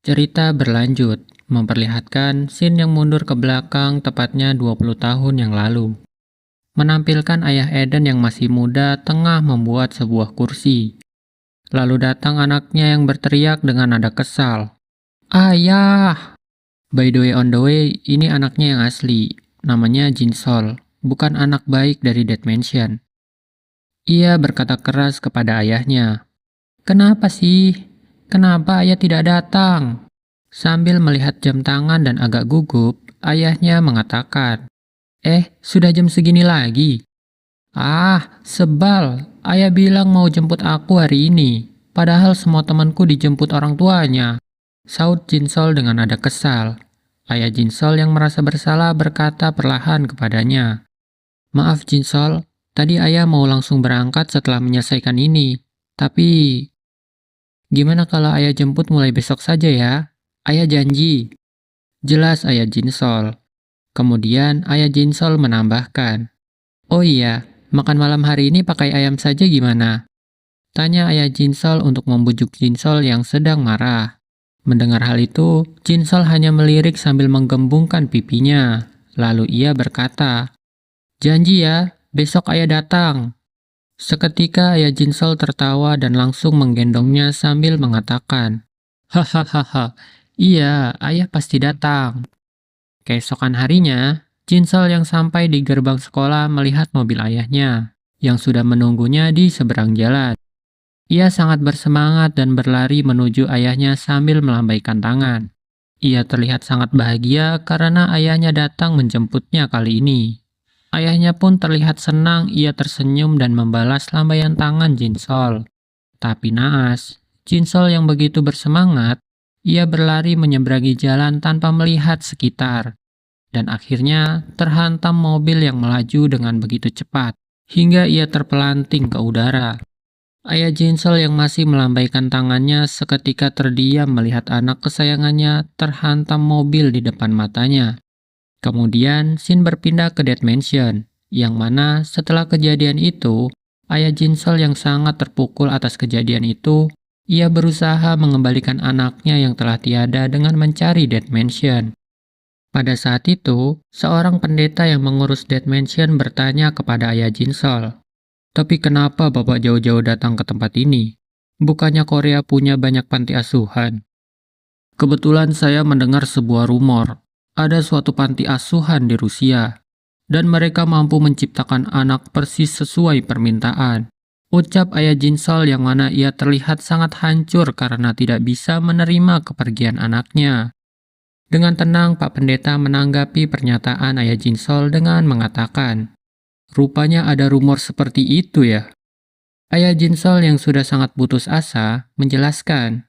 Cerita berlanjut, memperlihatkan scene yang mundur ke belakang tepatnya 20 tahun yang lalu. Menampilkan ayah Eden yang masih muda tengah membuat sebuah kursi. Lalu datang anaknya yang berteriak dengan nada kesal. Ayah! By the way on the way, ini anaknya yang asli. Namanya Jinsol, bukan anak baik dari Dead Mansion. Ia berkata keras kepada ayahnya. Kenapa sih? Kenapa ayah tidak datang? Sambil melihat jam tangan dan agak gugup, ayahnya mengatakan, sudah jam segini lagi? Ah, sebal. Ayah bilang mau jemput aku hari ini. Padahal semua temanku dijemput orang tuanya. Saud Jinsol dengan nada kesal. Ayah Jinsol yang merasa bersalah berkata perlahan kepadanya. Maaf Jinsol, tadi ayah mau langsung berangkat setelah menyelesaikan ini. Tapi, gimana kalau ayah jemput mulai besok saja ya? Ayah janji. Jelas ayah Jinsol. Kemudian ayah Jinsol menambahkan. Oh iya, makan malam hari ini pakai ayam saja gimana? Tanya ayah Jinsol untuk membujuk Jinsol yang sedang marah. Mendengar hal itu, Jinsol hanya melirik sambil menggembungkan pipinya. Lalu ia berkata, janji ya, besok ayah datang. Seketika ayah Jinsol tertawa dan langsung menggendongnya sambil mengatakan, hahaha, iya, ayah pasti datang. Keesokan harinya, Jinsol yang sampai di gerbang sekolah melihat mobil ayahnya, yang sudah menunggunya di seberang jalan. Ia sangat bersemangat dan berlari menuju ayahnya sambil melambaikan tangan. Ia terlihat sangat bahagia karena ayahnya datang menjemputnya kali ini. Ayahnya pun terlihat senang, ia tersenyum dan membalas lambaian tangan Jinsol. Tapi naas, Jinsol yang begitu bersemangat, ia berlari menyeberangi jalan tanpa melihat sekitar. Dan akhirnya terhantam mobil yang melaju dengan begitu cepat, hingga ia terpelanting ke udara. Ayah Jinsol yang masih melambaikan tangannya seketika terdiam melihat anak kesayangannya terhantam mobil di depan matanya. Kemudian scene berpindah ke Dead Mansion, yang mana setelah kejadian itu, ayah Jinsol yang sangat terpukul atas kejadian itu, ia berusaha mengembalikan anaknya yang telah tiada dengan mencari Dead Mansion. Pada saat itu, seorang pendeta yang mengurus Dead Mansion bertanya kepada ayah Jinsol, tapi kenapa Bapak jauh-jauh datang ke tempat ini? Bukannya Korea punya banyak panti asuhan? Kebetulan saya mendengar sebuah rumor, ada suatu panti asuhan di Rusia, dan mereka mampu menciptakan anak persis sesuai permintaan. Ucap ayah Jinsol yang mana ia terlihat sangat hancur karena tidak bisa menerima kepergian anaknya. Dengan tenang, Pak Pendeta menanggapi pernyataan ayah Jinsol dengan mengatakan, rupanya ada rumor seperti itu ya. Ayah Jinsol yang sudah sangat putus asa menjelaskan,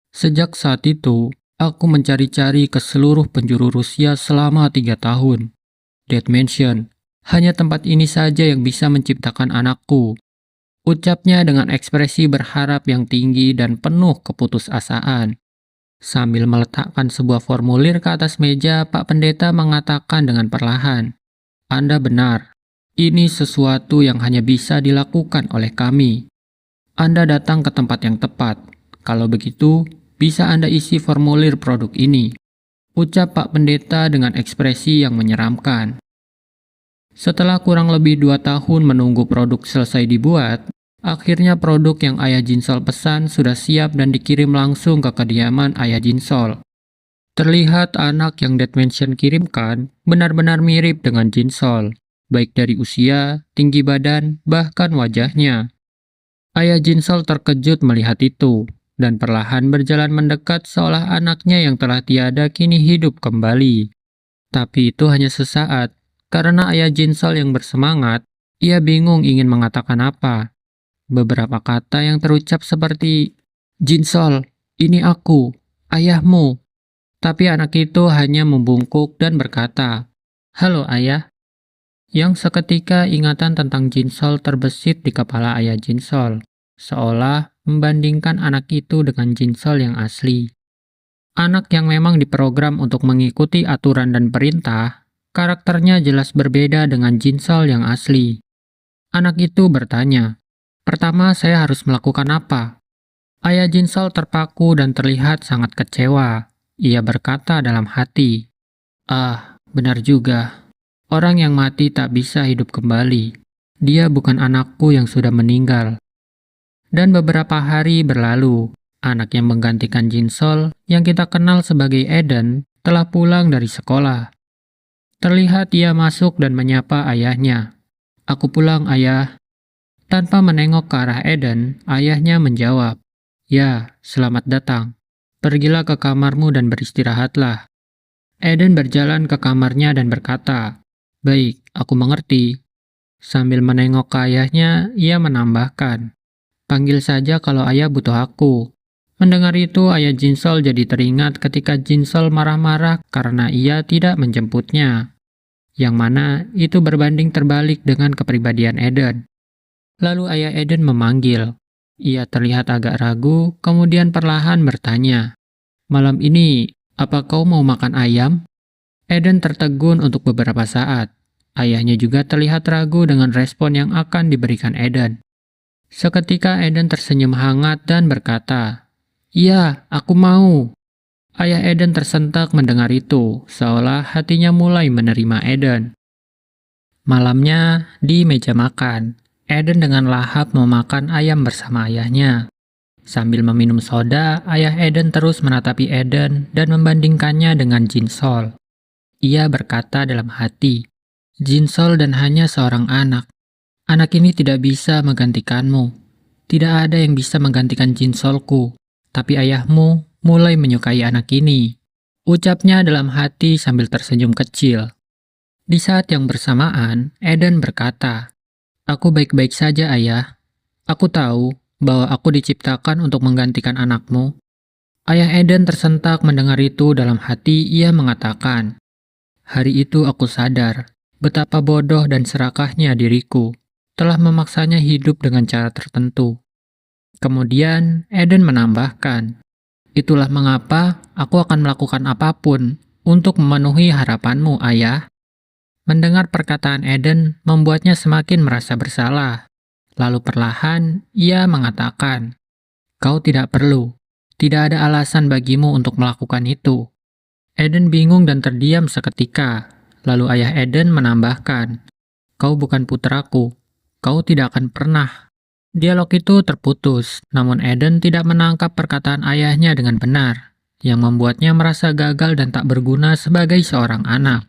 sejak saat itu, aku mencari-cari ke seluruh penjuru Rusia selama 3 tahun. Dead Mansion, hanya tempat ini saja yang bisa menciptakan anakku. Ucapnya dengan ekspresi berharap yang tinggi dan penuh keputusasaan. Sambil meletakkan sebuah formulir ke atas meja, Pak Pendeta mengatakan dengan perlahan, Anda benar, ini sesuatu yang hanya bisa dilakukan oleh kami. Anda datang ke tempat yang tepat. Kalau begitu, bisa Anda isi formulir produk ini. Ucap Pak Pendeta dengan ekspresi yang menyeramkan. Setelah kurang lebih 2 tahun menunggu produk selesai dibuat, akhirnya produk yang ayah Jinsol pesan sudah siap dan dikirim langsung ke kediaman ayah Jinsol. Terlihat anak yang Dead Mansion kirimkan benar-benar mirip dengan Jinsol, baik dari usia, tinggi badan, bahkan wajahnya. Ayah Jinsol terkejut melihat itu, dan perlahan berjalan mendekat seolah anaknya yang telah tiada kini hidup kembali. Tapi itu hanya sesaat, karena ayah Jinsol yang bersemangat, ia bingung ingin mengatakan apa. Beberapa kata yang terucap seperti, Jinsol, ini aku, ayahmu. Tapi anak itu hanya membungkuk dan berkata, halo ayah. Yang seketika ingatan tentang Jinsol terbesit di kepala ayah Jinsol, seolah membandingkan anak itu dengan Jinsol yang asli. Anak yang memang diprogram untuk mengikuti aturan dan perintah, karakternya jelas berbeda dengan Jinsol yang asli. Anak itu bertanya, pertama saya harus melakukan apa? Ayah Jinsol terpaku dan terlihat sangat kecewa. Ia berkata dalam hati, "Ah, benar juga. Orang yang mati tak bisa hidup kembali. Dia bukan anakku yang sudah meninggal." Dan beberapa hari berlalu. Anak yang menggantikan Jinsol, yang kita kenal sebagai Eden, telah pulang dari sekolah. Terlihat ia masuk dan menyapa ayahnya. "Aku pulang, ayah." Tanpa menengok ke arah Eden, ayahnya menjawab, "Ya, selamat datang. Pergilah ke kamarmu dan beristirahatlah." Eden berjalan ke kamarnya dan berkata, "Baik, aku mengerti." Sambil menengok ke ayahnya, ia menambahkan, "Panggil saja kalau ayah butuh aku." Mendengar itu, ayah Jinsol jadi teringat ketika Jinsol marah-marah karena ia tidak menjemputnya. Yang mana itu berbanding terbalik dengan kepribadian Eden. Lalu ayah Eden memanggil. Ia terlihat agak ragu, kemudian perlahan bertanya, "Malam ini, apa kau mau makan ayam?" Eden tertegun untuk beberapa saat. Ayahnya juga terlihat ragu dengan respon yang akan diberikan Eden. Seketika Eden tersenyum hangat dan berkata, "Iya, aku mau." Ayah Eden tersentak mendengar itu, seolah hatinya mulai menerima Eden. Malamnya, di meja makan, Eden dengan lahap memakan ayam bersama ayahnya. Sambil meminum soda, ayah Eden terus menatapi Eden dan membandingkannya dengan Jinsol. Ia berkata dalam hati, "Jinsol dan hanya seorang anak. Anak ini tidak bisa menggantikanmu. Tidak ada yang bisa menggantikan Jinsolku. Tapi ayahmu mulai menyukai anak ini." Ucapnya dalam hati sambil tersenyum kecil. Di saat yang bersamaan, Eden berkata, "Aku baik-baik saja, ayah. Aku tahu bahwa aku diciptakan untuk menggantikan anakmu." Ayah Eden tersentak mendengar itu. Dalam hati ia mengatakan, "Hari itu aku sadar betapa bodoh dan serakahnya diriku telah memaksanya hidup dengan cara tertentu." Kemudian Eden menambahkan, "Itulah mengapa aku akan melakukan apapun untuk memenuhi harapanmu, ayah." Mendengar perkataan Eden membuatnya semakin merasa bersalah. Lalu perlahan ia mengatakan, "Kau tidak perlu. Tidak ada alasan bagimu untuk melakukan itu." Eden bingung dan terdiam seketika. Lalu ayah Eden menambahkan, "Kau bukan putraku. Kau tidak akan pernah." Dialog itu terputus, namun Eden tidak menangkap perkataan ayahnya dengan benar, yang membuatnya merasa gagal dan tak berguna sebagai seorang anak.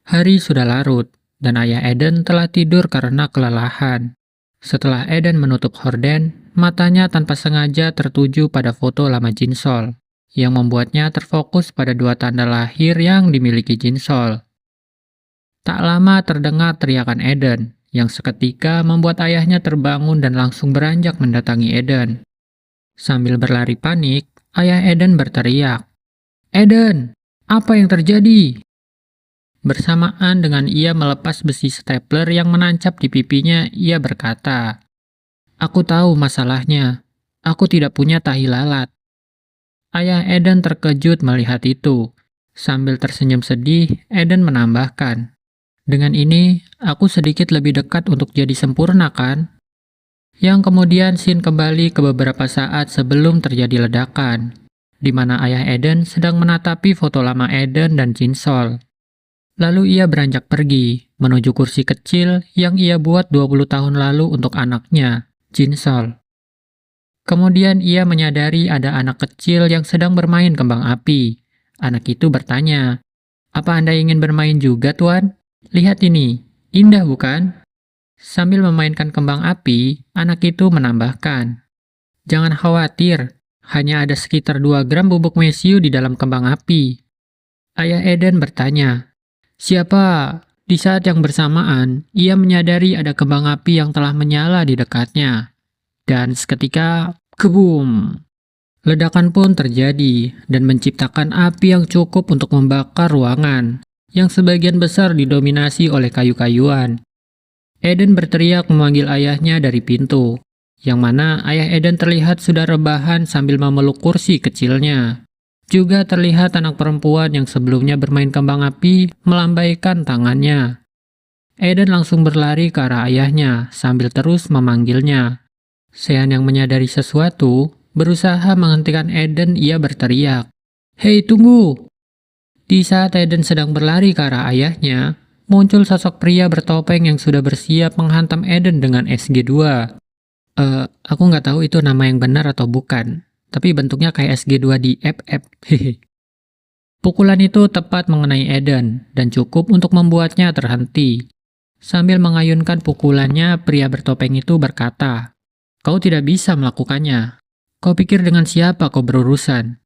Hari sudah larut, dan ayah Eden telah tidur karena kelelahan. Setelah Eden menutup horden, matanya tanpa sengaja tertuju pada foto lama Jinsol, yang membuatnya terfokus pada dua tanda lahir yang dimiliki Jinsol. Tak lama terdengar teriakan Eden, yang seketika membuat ayahnya terbangun dan langsung beranjak mendatangi Eden. Sambil berlari panik, ayah Eden berteriak, "Eden, apa yang terjadi?" Bersamaan dengan ia melepas besi stapler yang menancap di pipinya, ia berkata, "Aku tahu masalahnya. Aku tidak punya tahi lalat." Ayah Eden terkejut melihat itu. Sambil tersenyum sedih, Eden menambahkan, "Dengan ini, aku sedikit lebih dekat untuk jadi sempurna, kan?" Yang kemudian scene kembali ke beberapa saat sebelum terjadi ledakan, di mana ayah Eden sedang menatapi foto lama Eden dan Jinsol. Lalu ia beranjak pergi, menuju kursi kecil yang ia buat 20 tahun lalu untuk anaknya, Jinsol. Kemudian ia menyadari ada anak kecil yang sedang bermain kembang api. Anak itu bertanya, "Apa Anda ingin bermain juga, Tuan? Lihat ini, indah bukan?" Sambil memainkan kembang api, anak itu menambahkan, "Jangan khawatir, hanya ada sekitar 2 gram bubuk mesiu di dalam kembang api." Ayah Eden bertanya, "Siapa?" Di saat yang bersamaan, ia menyadari ada kembang api yang telah menyala di dekatnya. Dan seketika, kebum! Ledakan pun terjadi dan menciptakan api yang cukup untuk membakar ruangan, yang sebagian besar didominasi oleh kayu-kayuan. Eden berteriak memanggil ayahnya dari pintu, yang mana ayah Eden terlihat sudah rebahan sambil memeluk kursi kecilnya. Juga terlihat anak perempuan yang sebelumnya bermain kembang api melambaikan tangannya. Eden langsung berlari ke arah ayahnya sambil terus memanggilnya. Sean yang menyadari sesuatu, Berusaha menghentikan Eden, ia berteriak, "Hei, tunggu!" Di saat Eden sedang berlari ke arah ayahnya, muncul sosok pria bertopeng yang sudah bersiap menghantam Eden dengan SG2. Aku nggak tahu itu nama yang benar atau bukan, tapi bentuknya kayak SG2 di FF. Hehe. Pukulan itu tepat mengenai Eden dan cukup untuk membuatnya terhenti. Sambil mengayunkan pukulannya, pria bertopeng itu berkata, "Kau tidak bisa melakukannya. Kau pikir dengan siapa kau berurusan?"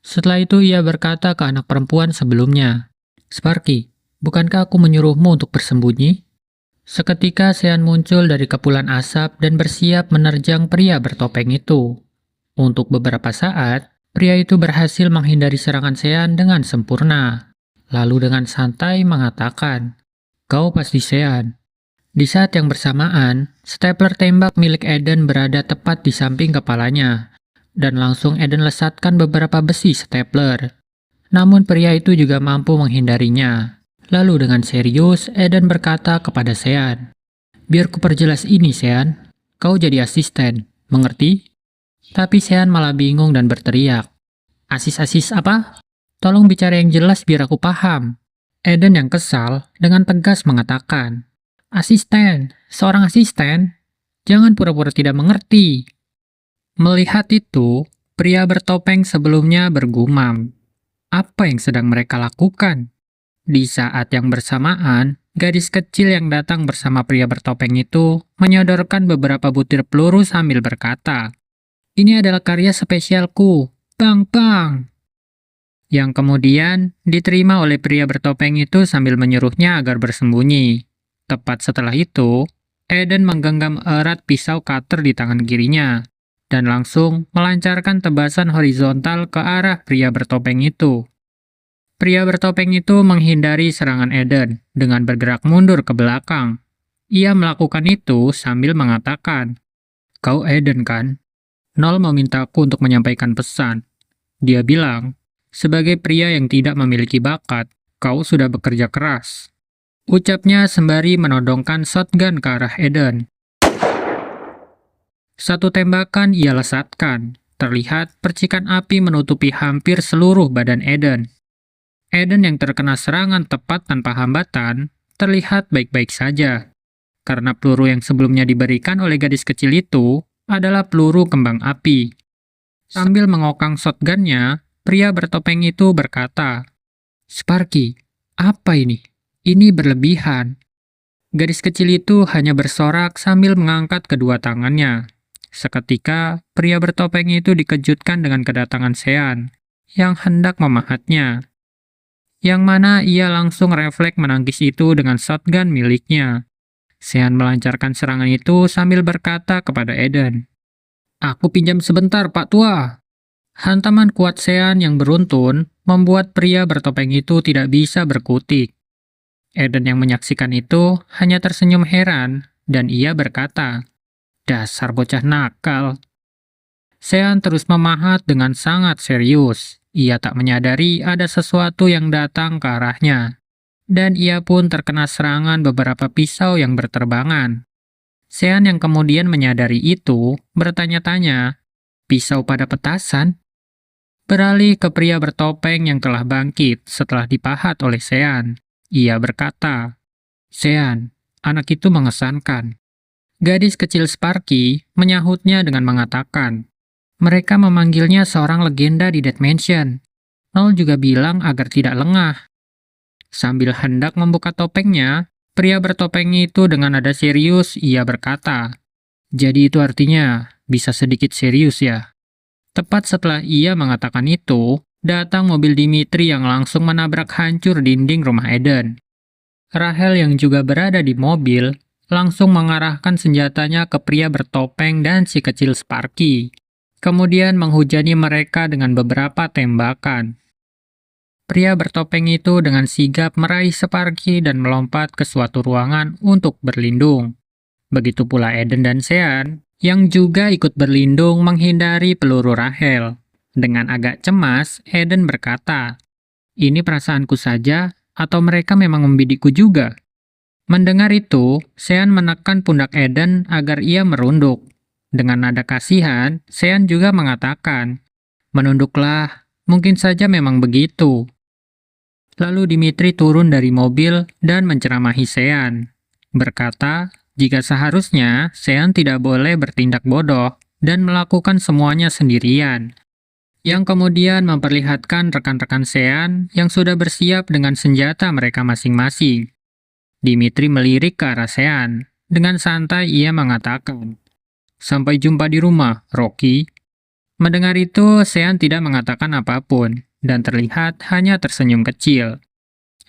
Setelah itu ia berkata ke anak perempuan sebelumnya, "Sparky, bukankah aku menyuruhmu untuk bersembunyi?" Seketika Sean muncul dari kepulan asap dan bersiap menerjang pria bertopeng itu. Untuk beberapa saat, pria itu berhasil menghindari serangan Sean dengan sempurna. Lalu dengan santai mengatakan, "Kau pasti Sean." Di saat yang bersamaan, stapler tembak milik Eden berada tepat di samping kepalanya. Dan langsung Eden lesatkan beberapa besi stapler. Namun pria itu juga mampu menghindarinya. Lalu dengan serius, Eden berkata kepada Sean, "Biar ku perjelas ini, Sean. Kau jadi asisten, mengerti?" Tapi Sean malah bingung dan berteriak, "Asis-asis apa? Tolong bicara yang jelas biar aku paham." Eden yang kesal dengan tegas mengatakan, "Asisten, seorang asisten, jangan pura-pura tidak mengerti." Melihat itu, pria bertopeng sebelumnya bergumam, apa yang sedang mereka lakukan? Di saat yang bersamaan, gadis kecil yang datang bersama pria bertopeng itu menyodorkan beberapa butir peluru sambil berkata, "Ini adalah karya spesialku, bang bang." Yang kemudian diterima oleh pria bertopeng itu sambil menyuruhnya agar bersembunyi. Tepat setelah itu, Eden menggenggam erat pisau cutter di tangan kirinya, dan langsung melancarkan tebasan horizontal ke arah pria bertopeng itu. Pria bertopeng itu menghindari serangan Eden dengan bergerak mundur ke belakang. Ia melakukan itu sambil mengatakan, "Kau Eden kan? Nol memintaku untuk menyampaikan pesan." Dia bilang, "Sebagai pria yang tidak memiliki bakat, kau sudah bekerja keras." Ucapnya sembari menodongkan shotgun ke arah Eden. Satu tembakan ia lesatkan. Terlihat percikan api menutupi hampir seluruh badan Eden. Eden yang terkena serangan tepat tanpa hambatan terlihat baik-baik saja. Karena peluru yang sebelumnya diberikan oleh gadis kecil itu adalah peluru kembang api. Sambil mengokang shotgunnya, pria bertopeng itu berkata, "Sparky, apa ini? Ini berlebihan." Gadis kecil itu hanya bersorak sambil mengangkat kedua tangannya. Seketika, pria bertopeng itu dikejutkan dengan kedatangan Sean yang hendak memahatnya. Yang mana ia langsung refleks menangkis itu dengan shotgun miliknya. Sean melancarkan serangan itu sambil berkata kepada Eden, "Aku pinjam sebentar, Pak Tua." Hantaman kuat Sean yang beruntun membuat pria bertopeng itu tidak bisa berkutik. Eden yang menyaksikan itu hanya tersenyum heran, dan ia berkata, "Dasar bocah nakal." Sean terus memahat dengan sangat serius. Ia tak menyadari ada sesuatu yang datang ke arahnya. Dan ia pun terkena serangan beberapa pisau yang berterbangan. Sean yang kemudian menyadari itu, bertanya-tanya, "Pisau pada petasan?" Beralih ke pria bertopeng yang telah bangkit setelah dipahat oleh Sean. Ia berkata, "Sean, anak itu mengesankan." Gadis kecil Sparky menyahutnya dengan mengatakan, "Mereka memanggilnya seorang legenda di Dead Mansion. Nol juga bilang agar tidak lengah." Sambil hendak membuka topengnya, pria bertopeng itu dengan nada serius ia berkata, "Jadi itu artinya bisa sedikit serius ya?" Tepat setelah ia mengatakan itu, datang mobil Dimitri yang langsung menabrak hancur dinding rumah Eden. Rahel yang juga berada di mobil langsung mengarahkan senjatanya ke pria bertopeng dan si kecil Sparky. Kemudian menghujani mereka dengan beberapa tembakan. Pria bertopeng itu dengan sigap meraih Sparky dan melompat ke suatu ruangan untuk berlindung. Begitu pula Eden dan Sean, yang juga ikut berlindung menghindari peluru Rahel. Dengan agak cemas, Eden berkata, "Ini perasaanku saja, atau mereka memang membidikku juga?" Mendengar itu, Sean menekan pundak Eden agar ia merunduk. Dengan nada kasihan, Sean juga mengatakan, "Menunduklah, mungkin saja memang begitu." Lalu Dimitri turun dari mobil dan menceramahi Sean, berkata, jika seharusnya Sean tidak boleh bertindak bodoh dan melakukan semuanya sendirian, yang kemudian memperlihatkan rekan-rekan Sean yang sudah bersiap dengan senjata mereka masing-masing. Dimitri melirik ke arah Sean. Dengan santai ia mengatakan, "Sampai jumpa di rumah, Rocky." Mendengar itu, Sean tidak mengatakan apapun, dan terlihat hanya tersenyum kecil.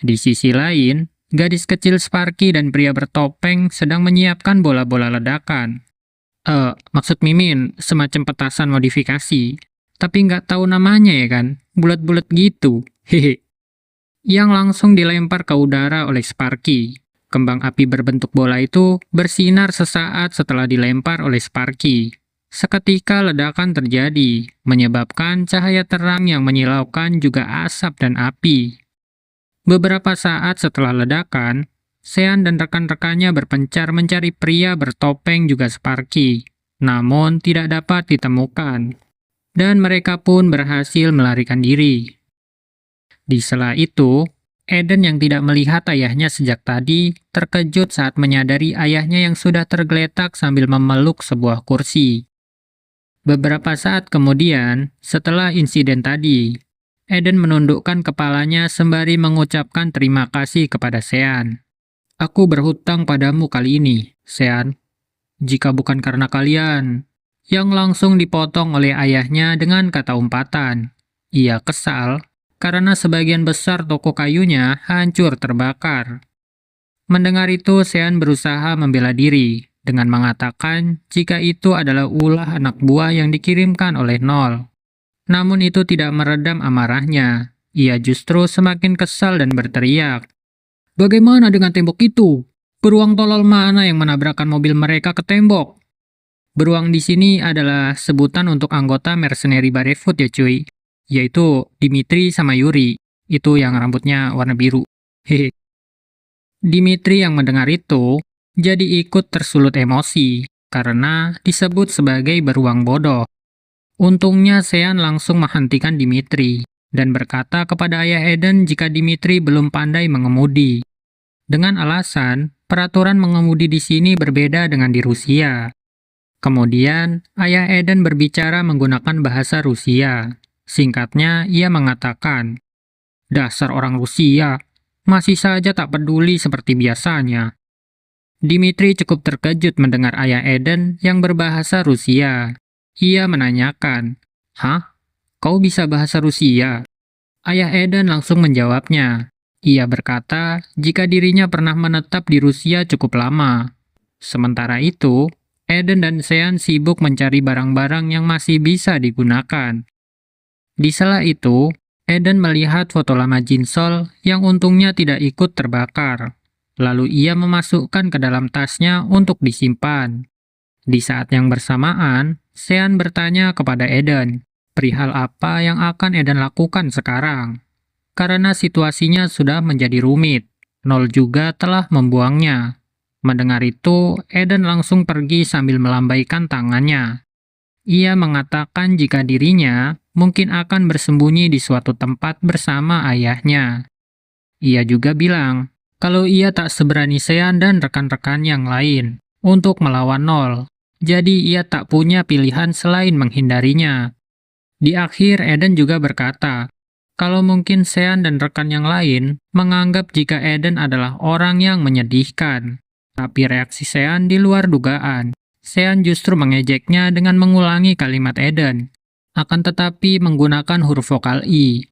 Di sisi lain, gadis kecil Sparky dan pria bertopeng sedang menyiapkan bola-bola ledakan. Maksud Mimin, semacam petasan modifikasi. Tapi nggak tahu namanya ya kan? Bulat-bulat gitu. Hehe. Yang langsung dilempar ke udara oleh Sparky. Kembang api berbentuk bola itu bersinar sesaat setelah dilempar oleh Sparky. Seketika ledakan terjadi, menyebabkan cahaya terang yang menyilaukan juga asap dan api. Beberapa saat setelah ledakan, Sean dan rekan-rekannya berpencar mencari pria bertopeng juga Sparky, namun tidak dapat ditemukan. Dan mereka pun berhasil melarikan diri. Di sela itu, Eden yang tidak melihat ayahnya sejak tadi terkejut saat menyadari ayahnya yang sudah tergeletak sambil memeluk sebuah kursi. Beberapa saat kemudian, setelah insiden tadi, Eden menundukkan kepalanya sembari mengucapkan terima kasih kepada Sean. "Aku berhutang padamu kali ini, Sean. Jika bukan karena kalian." Yang langsung dipotong oleh ayahnya dengan kata umpatan. Ia kesal karena sebagian besar toko kayunya hancur terbakar. Mendengar itu, Sean berusaha membela diri dengan mengatakan jika itu adalah ulah anak buah yang dikirimkan oleh Nol. Namun itu tidak meredam amarahnya. Ia justru semakin kesal dan berteriak, "Bagaimana dengan tembok itu? Beruang tolol mana yang menabrakkan mobil mereka ke tembok?" Beruang di sini adalah sebutan untuk anggota mercenary Barefoot ya cuy. Yaitu Dimitri sama Yuri. Itu yang rambutnya warna biru. Hehe. Dimitri yang mendengar itu, jadi ikut tersulut emosi, karena disebut sebagai beruang bodoh. Untungnya Sean langsung menghentikan Dimitri, dan berkata kepada ayah Eden jika Dimitri belum pandai mengemudi. Dengan alasan, peraturan mengemudi di sini berbeda dengan di Rusia. Kemudian, ayah Eden berbicara menggunakan bahasa Rusia. Singkatnya, ia mengatakan, "Dasar orang Rusia, masih saja tak peduli seperti biasanya." Dimitri cukup terkejut mendengar ayah Eden yang berbahasa Rusia. Ia menanyakan, "Hah? Kau bisa bahasa Rusia?" Ayah Eden langsung menjawabnya. Ia berkata jika dirinya pernah menetap di Rusia cukup lama. Sementara itu, Eden dan Sean sibuk mencari barang-barang yang masih bisa digunakan. Di sela itu, Eden melihat foto lama Jinsol yang untungnya tidak ikut terbakar. Lalu ia memasukkan ke dalam tasnya untuk disimpan. Di saat yang bersamaan, Sean bertanya kepada Eden, perihal apa yang akan Eden lakukan sekarang. Karena situasinya sudah menjadi rumit, Nol juga telah membuangnya. Mendengar itu, Eden langsung pergi sambil melambaikan tangannya. Ia mengatakan jika dirinya mungkin akan bersembunyi di suatu tempat bersama ayahnya. Ia juga bilang kalau ia tak seberani Sean dan rekan-rekan yang lain untuk melawan Nol, jadi ia tak punya pilihan selain menghindarinya. Di akhir, Eden juga berkata, kalau mungkin Sean dan rekan yang lain menganggap jika Eden adalah orang yang menyedihkan. Tapi reaksi Sean di luar dugaan. Sean justru mengejeknya dengan mengulangi kalimat Eden, akan tetapi menggunakan huruf vokal I.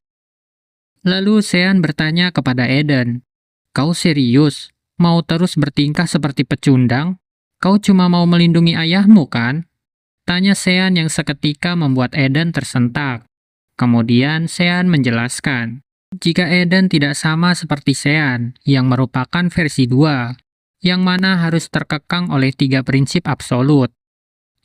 Lalu Sean bertanya kepada Eden, "Kau serius? Mau terus bertingkah seperti pecundang? Kau cuma mau melindungi ayahmu kan?" Tanya Sean yang seketika membuat Eden tersentak. Kemudian Sean menjelaskan, jika Eden tidak sama seperti Sean, yang merupakan versi 2, yang mana harus terkekang oleh 3 prinsip absolut.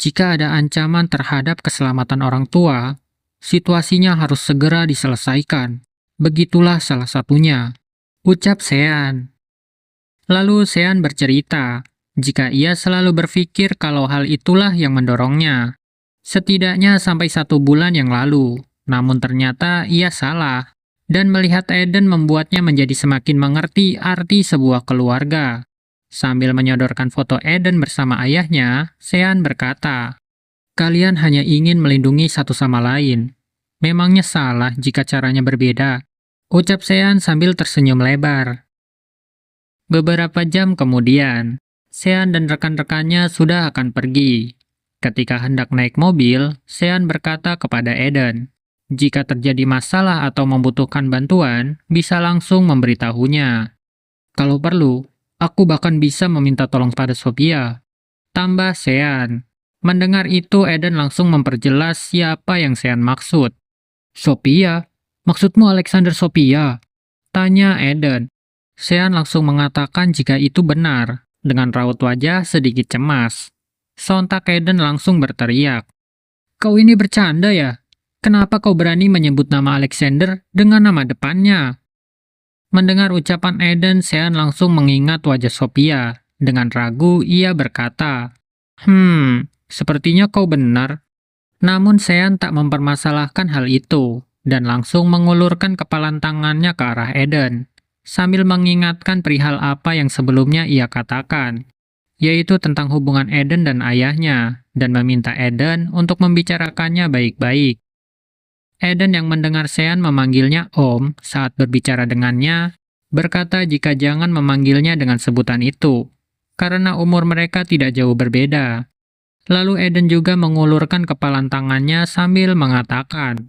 Jika ada ancaman terhadap keselamatan orang tua, situasinya harus segera diselesaikan. Begitulah salah satunya, ucap Sean. Lalu Sean bercerita jika ia selalu berpikir kalau hal itulah yang mendorongnya. Setidaknya sampai 1 bulan yang lalu, namun ternyata ia salah. Dan melihat Eden membuatnya menjadi semakin mengerti arti sebuah keluarga. Sambil menyodorkan foto Eden bersama ayahnya, Sean berkata, "Kalian hanya ingin melindungi satu sama lain. Memangnya salah jika caranya berbeda?" Ucap Sean sambil tersenyum lebar. Beberapa jam kemudian, Sean dan rekan-rekannya sudah akan pergi. Ketika hendak naik mobil, Sean berkata kepada Eden, jika terjadi masalah atau membutuhkan bantuan, bisa langsung memberitahunya. Kalau perlu, aku bahkan bisa meminta tolong pada Sophia. Tambah Sean. Mendengar itu, Eden langsung memperjelas siapa yang Sean maksud. Sophia? Maksudmu Alexander Sophia? Tanya Eden. Sean langsung mengatakan jika itu benar, dengan raut wajah sedikit cemas. Sontak Eden langsung berteriak. Kau ini bercanda ya? Kenapa kau berani menyebut nama Alexander dengan nama depannya? Mendengar ucapan Eden, Sean langsung mengingat wajah Sophia. Dengan ragu, ia berkata, sepertinya kau benar. Namun Sean tak mempermasalahkan hal itu, dan langsung mengulurkan kepalan tangannya ke arah Eden, sambil mengingatkan perihal apa yang sebelumnya ia katakan, yaitu tentang hubungan Eden dan ayahnya, dan meminta Eden untuk membicarakannya baik-baik. Eden yang mendengar Sean memanggilnya Om saat berbicara dengannya, berkata jika jangan memanggilnya dengan sebutan itu, karena umur mereka tidak jauh berbeda. Lalu Eden juga mengulurkan kepalan tangannya sambil mengatakan,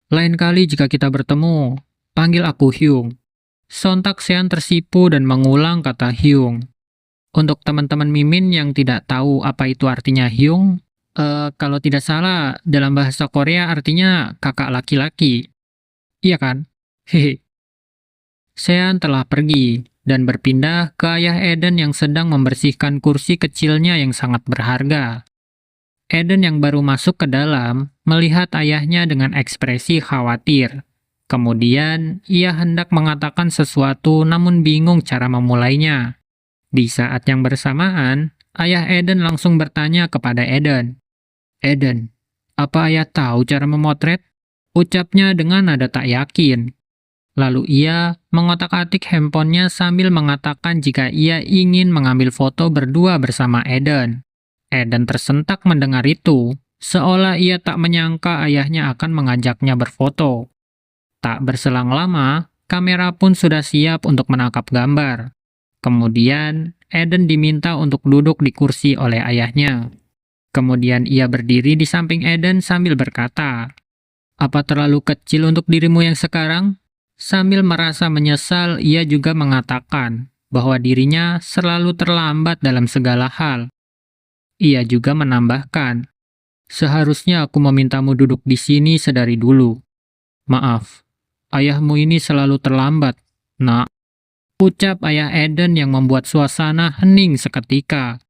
lain kali jika kita bertemu, panggil aku Hyung. Sontak Sean tersipu dan mengulang kata Hyung. Untuk teman-teman Mimin yang tidak tahu apa itu artinya Hyung, kalau tidak salah dalam bahasa Korea artinya kakak laki-laki. Iya kan? Hehe. Sean telah pergi dan berpindah ke ayah Eden yang sedang membersihkan kursi kecilnya yang sangat berharga. Eden yang baru masuk ke dalam melihat ayahnya dengan ekspresi khawatir. Kemudian, ia hendak mengatakan sesuatu namun bingung cara memulainya. Di saat yang bersamaan, ayah Eden langsung bertanya kepada Eden. Eden, apa ayah tahu cara memotret? Ucapnya dengan nada tak yakin. Lalu ia mengotak-atik handphonenya sambil mengatakan jika ia ingin mengambil foto berdua bersama Eden. Eden tersentak mendengar itu, seolah ia tak menyangka ayahnya akan mengajaknya berfoto. Tak berselang lama, kamera pun sudah siap untuk menangkap gambar. Kemudian, Eden diminta untuk duduk di kursi oleh ayahnya. Kemudian ia berdiri di samping Eden sambil berkata, "Apa terlalu kecil untuk dirimu yang sekarang?" Sambil merasa menyesal, ia juga mengatakan bahwa dirinya selalu terlambat dalam segala hal. Ia juga menambahkan, "Seharusnya aku memintamu duduk di sini sedari dulu. Maaf, ayahmu ini selalu terlambat, nak." Ucap ayah Eden yang membuat suasana hening seketika.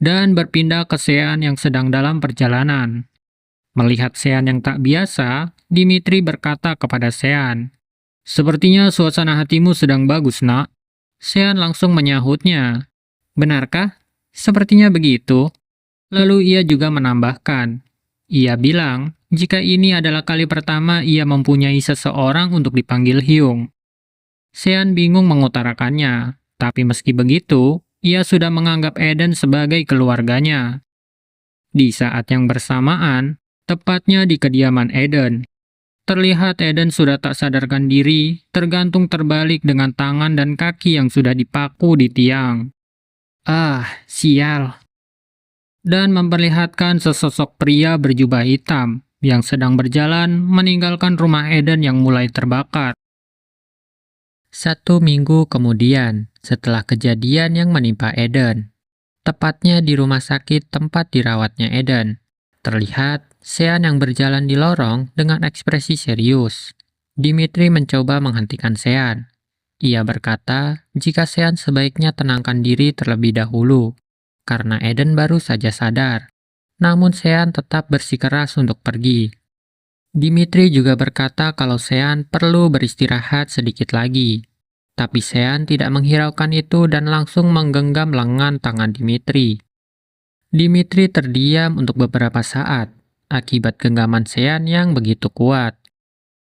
Dan berpindah ke Sean yang sedang dalam perjalanan. Melihat Sean yang tak biasa, Dimitri berkata kepada Sean, "Sepertinya suasana hatimu sedang bagus, nak." Sean langsung menyahutnya, "Benarkah? Sepertinya begitu." Lalu ia juga menambahkan, ia bilang jika ini adalah kali pertama ia mempunyai seseorang untuk dipanggil Hyung. Sean bingung mengutarakannya, tapi meski begitu, ia sudah menganggap Eden sebagai keluarganya. Di saat yang bersamaan, tepatnya di kediaman Eden, terlihat Eden sudah tak sadarkan diri, tergantung terbalik dengan tangan dan kaki yang sudah dipaku di tiang. Ah, sial. Dan memperlihatkan sesosok pria berjubah hitam yang sedang berjalan meninggalkan rumah Eden yang mulai terbakar. 1 minggu kemudian, setelah kejadian yang menimpa Eden, tepatnya di rumah sakit tempat dirawatnya Eden, terlihat Sean yang berjalan di lorong dengan ekspresi serius. Dimitri mencoba menghentikan Sean. Ia berkata jika Sean sebaiknya tenangkan diri terlebih dahulu, karena Eden baru saja sadar. Namun Sean tetap bersikeras untuk pergi. Dimitri juga berkata kalau Sean perlu beristirahat sedikit lagi. Tapi Sean tidak menghiraukan itu dan langsung menggenggam lengan tangan Dimitri. Dimitri terdiam untuk beberapa saat akibat genggaman Sean yang begitu kuat.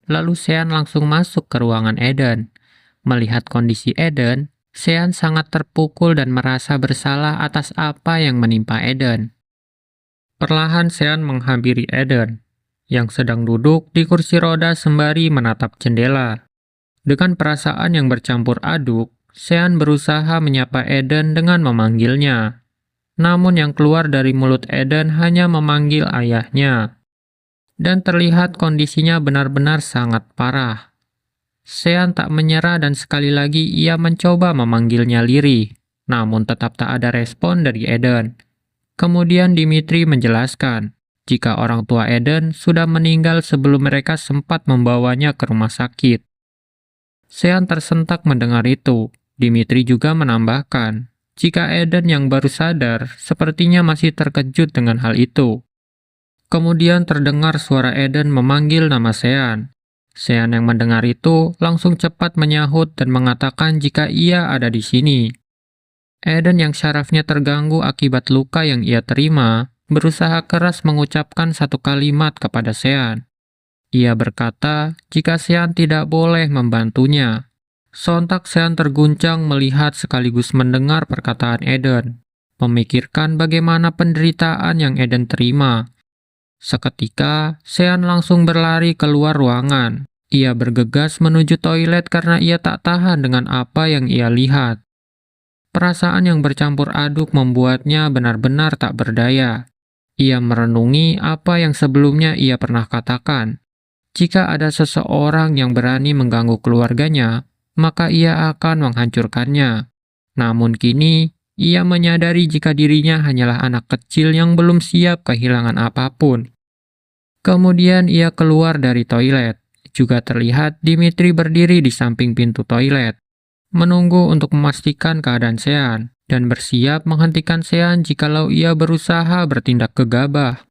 Lalu Sean langsung masuk ke ruangan Eden. Melihat kondisi Eden, Sean sangat terpukul dan merasa bersalah atas apa yang menimpa Eden. Perlahan Sean menghampiri Eden, yang sedang duduk di kursi roda sembari menatap jendela. Dengan perasaan yang bercampur aduk, Sean berusaha menyapa Eden dengan memanggilnya. Namun yang keluar dari mulut Eden hanya memanggil ayahnya. Dan terlihat kondisinya benar-benar sangat parah. Sean tak menyerah dan sekali lagi ia mencoba memanggilnya lirih, namun tetap tak ada respon dari Eden. Kemudian Dimitri menjelaskan, jika orang tua Eden sudah meninggal sebelum mereka sempat membawanya ke rumah sakit. Sean tersentak mendengar itu. Dimitri juga menambahkan, jika Eden yang baru sadar sepertinya masih terkejut dengan hal itu. Kemudian terdengar suara Eden memanggil nama Sean. Sean yang mendengar itu langsung cepat menyahut dan mengatakan jika ia ada di sini. Eden yang syarafnya terganggu akibat luka yang ia terima, berusaha keras mengucapkan satu kalimat kepada Sean. Ia berkata jika Sean tidak boleh membantunya. Sontak Sean terguncang melihat sekaligus mendengar perkataan Eden, memikirkan bagaimana penderitaan yang Eden terima. Seketika, Sean langsung berlari keluar ruangan. Ia bergegas menuju toilet karena ia tak tahan dengan apa yang ia lihat. Perasaan yang bercampur aduk membuatnya benar-benar tak berdaya. Ia merenungi apa yang sebelumnya ia pernah katakan. Jika ada seseorang yang berani mengganggu keluarganya, maka ia akan menghancurkannya. Namun kini, ia menyadari jika dirinya hanyalah anak kecil yang belum siap kehilangan apapun. Kemudian ia keluar dari toilet. Juga terlihat Dimitri berdiri di samping pintu toilet, menunggu untuk memastikan keadaan Sean, dan bersiap menghentikan Sean jikalau ia berusaha bertindak gegabah.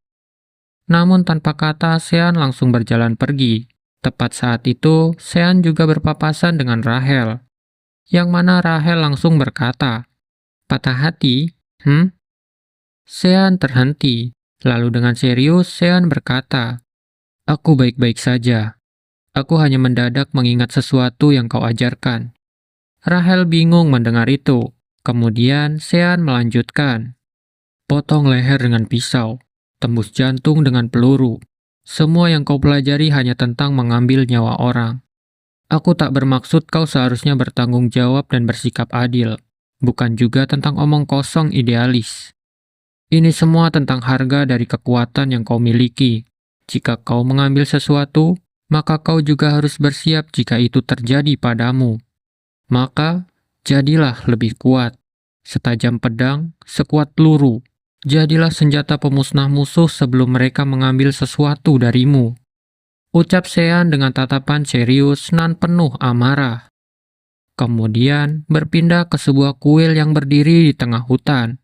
Namun tanpa kata, Sean langsung berjalan pergi. Tepat saat itu, Sean juga berpapasan dengan Rahel, yang mana Rahel langsung berkata, "Patah hati? Sean terhenti, lalu dengan serius Sean berkata, "Aku baik-baik saja. Aku hanya mendadak mengingat sesuatu yang kau ajarkan." Rahel bingung mendengar itu. Kemudian Sean melanjutkan, "Potong leher dengan pisau, tembus jantung dengan peluru. Semua yang kau pelajari hanya tentang mengambil nyawa orang. Aku tak bermaksud kau seharusnya bertanggung jawab dan bersikap adil, bukan juga tentang omong kosong idealis. Ini semua tentang harga dari kekuatan yang kau miliki. Jika kau mengambil sesuatu, maka kau juga harus bersiap jika itu terjadi padamu. Maka, jadilah lebih kuat. Setajam pedang, sekuat peluru. Jadilah senjata pemusnah musuh sebelum mereka mengambil sesuatu darimu." Ucap Sean dengan tatapan serius nan penuh amarah. Kemudian berpindah ke sebuah kuil yang berdiri di tengah hutan.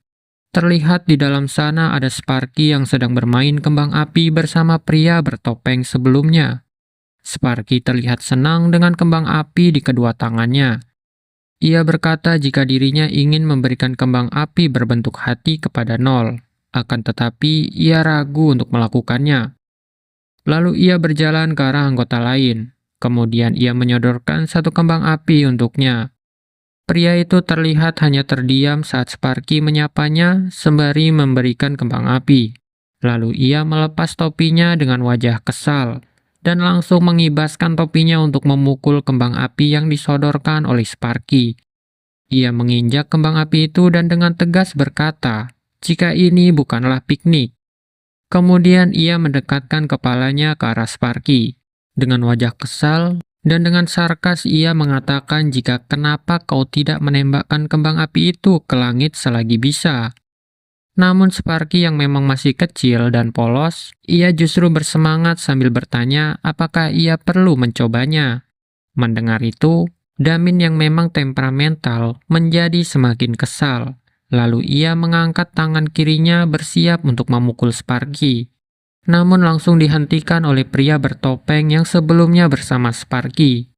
Terlihat di dalam sana ada Sparky yang sedang bermain kembang api bersama pria bertopeng sebelumnya. Sparky terlihat senang dengan kembang api di kedua tangannya. Ia berkata jika dirinya ingin memberikan kembang api berbentuk hati kepada Nol, akan tetapi ia ragu untuk melakukannya. Lalu ia berjalan ke arah anggota lain. Kemudian ia menyodorkan satu kembang api untuknya. Pria itu terlihat hanya terdiam saat Sparky menyapanya sembari memberikan kembang api. Lalu ia melepas topinya dengan wajah kesal dan langsung mengibaskan topinya untuk memukul kembang api yang disodorkan oleh Sparky. Ia menginjak kembang api itu dan dengan tegas berkata, jika ini bukanlah piknik. Kemudian ia mendekatkan kepalanya ke arah Sparky. Dengan wajah kesal dan dengan sarkas ia mengatakan jika kenapa kau tidak menembakkan kembang api itu ke langit selagi bisa. Namun Sparky yang memang masih kecil dan polos, ia justru bersemangat sambil bertanya apakah ia perlu mencobanya. Mendengar itu, Damin yang memang temperamental menjadi semakin kesal. Lalu ia mengangkat tangan kirinya bersiap untuk memukul Sparky. Namun langsung dihentikan oleh pria bertopeng yang sebelumnya bersama Sparky.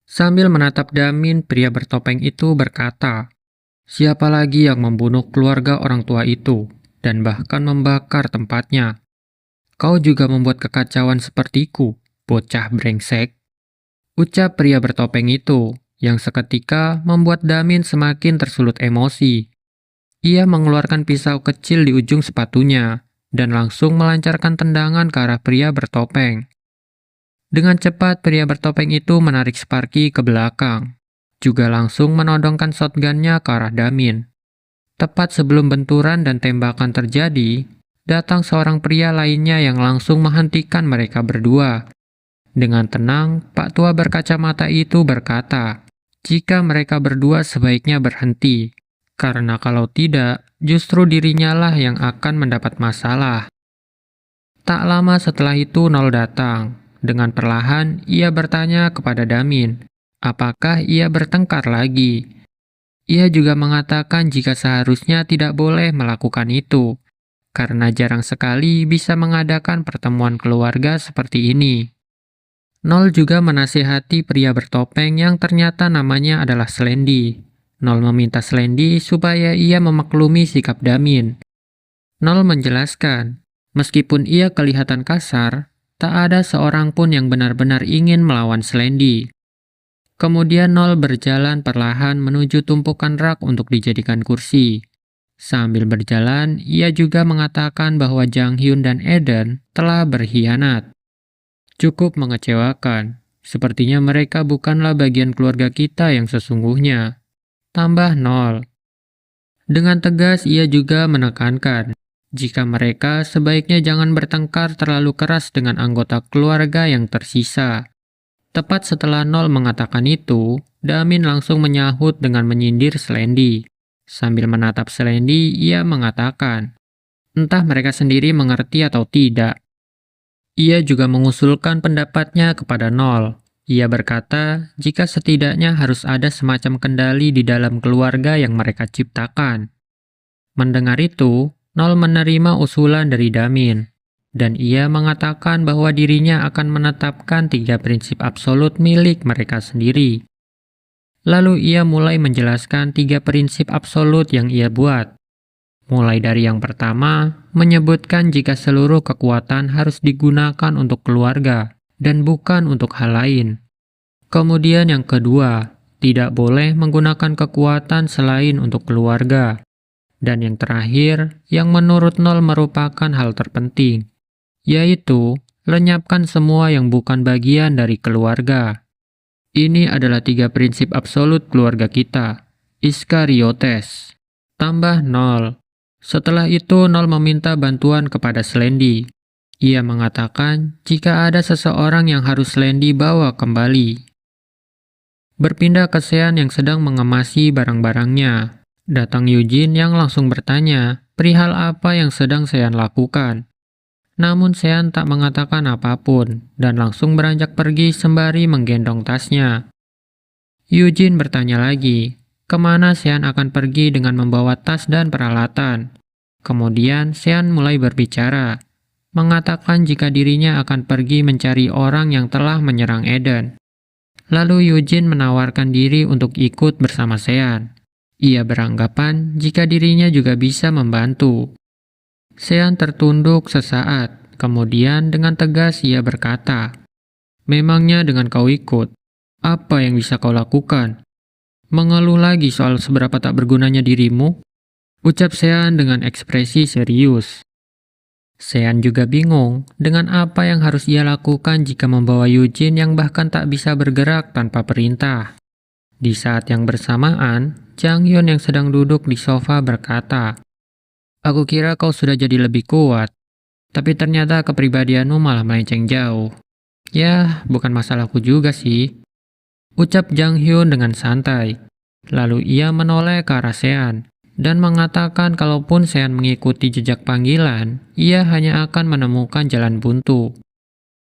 Sambil menatap Damin, pria bertopeng itu berkata, "Siapa lagi yang membunuh keluarga orang tua itu dan bahkan membakar tempatnya? Kau juga membuat kekacauan sepertiku, bocah brengsek." Ucap pria bertopeng itu, yang seketika membuat Damin semakin tersulut emosi. Ia mengeluarkan pisau kecil di ujung sepatunya, dan langsung melancarkan tendangan ke arah pria bertopeng. Dengan cepat, pria bertopeng itu menarik Sparky ke belakang, juga langsung menodongkan shotgunnya ke arah Damin. Tepat sebelum benturan dan tembakan terjadi, datang seorang pria lainnya yang langsung menghentikan mereka berdua. Dengan tenang, Pak Tua berkacamata itu berkata, jika mereka berdua sebaiknya berhenti, karena kalau tidak, justru dirinya lah yang akan mendapat masalah. Tak lama setelah itu Nol datang. Dengan perlahan, ia bertanya kepada Damin, apakah ia bertengkar lagi. Ia juga mengatakan jika seharusnya tidak boleh melakukan itu, karena jarang sekali bisa mengadakan pertemuan keluarga seperti ini. Nol juga menasihati pria bertopeng yang ternyata namanya adalah Slendy. Nol meminta Slendy supaya ia memaklumi sikap Damin. Nol menjelaskan, meskipun ia kelihatan kasar, tak ada seorang pun yang benar-benar ingin melawan Slendy. Kemudian Nol berjalan perlahan menuju tumpukan rak untuk dijadikan kursi. Sambil berjalan, ia juga mengatakan bahwa Jang Hyun dan Eden telah berkhianat. Cukup mengecewakan. Sepertinya mereka bukanlah bagian keluarga kita yang sesungguhnya. Tambah Nol. Dengan tegas ia juga menekankan, jika mereka sebaiknya jangan bertengkar terlalu keras dengan anggota keluarga yang tersisa. Tepat setelah Nol mengatakan itu, Damin langsung menyahut dengan menyindir Slendy. Sambil menatap Slendy, ia mengatakan, entah mereka sendiri mengerti atau tidak. Ia juga mengusulkan pendapatnya kepada Nol. Ia berkata, jika setidaknya harus ada semacam kendali di dalam keluarga yang mereka ciptakan. Mendengar itu, Nol menerima usulan dari Damin, dan ia mengatakan bahwa dirinya akan menetapkan 3 prinsip absolut milik mereka sendiri. Lalu ia mulai menjelaskan 3 prinsip absolut yang ia buat. Mulai dari yang pertama, menyebutkan jika seluruh kekuatan harus digunakan untuk keluarga dan bukan untuk hal lain. Kemudian yang kedua, tidak boleh menggunakan kekuatan selain untuk keluarga. Dan yang terakhir, yang menurut Nol merupakan hal terpenting, yaitu lenyapkan semua yang bukan bagian dari keluarga. Ini adalah 3 prinsip absolut keluarga kita, Iskariotes. Tambah Nol. Setelah itu Nol meminta bantuan kepada Slendy. Ia mengatakan jika ada seseorang yang harus Slendy bawa kembali. Berpindah ke Sean yang sedang mengemasi barang-barangnya. Datang Eugene yang langsung bertanya perihal apa yang sedang Sean lakukan. Namun Sean tak mengatakan apapun dan langsung beranjak pergi sembari menggendong tasnya. Eugene bertanya lagi, kemana Sean akan pergi dengan membawa tas dan peralatan. Kemudian Sean mulai berbicara, mengatakan jika dirinya akan pergi mencari orang yang telah menyerang Eden. Lalu Eugene menawarkan diri untuk ikut bersama Sean. Ia beranggapan jika dirinya juga bisa membantu. Sean tertunduk sesaat, kemudian dengan tegas ia berkata, memangnya dengan kau ikut, apa yang bisa kau lakukan? Mengeluh lagi soal seberapa tak bergunanya dirimu? Ucap Sean dengan ekspresi serius. Sean juga bingung dengan apa yang harus ia lakukan jika membawa Eugene yang bahkan tak bisa bergerak tanpa perintah. Di saat yang bersamaan, Jang Hyun yang sedang duduk di sofa berkata, aku kira kau sudah jadi lebih kuat, tapi ternyata kepribadianmu malah melenceng jauh. Ya, bukan masalahku juga sih. Ucap Jang Hyun dengan santai. Lalu ia menoleh ke arah Sean dan mengatakan kalaupun Sean mengikuti jejak panggilan, ia hanya akan menemukan jalan buntu.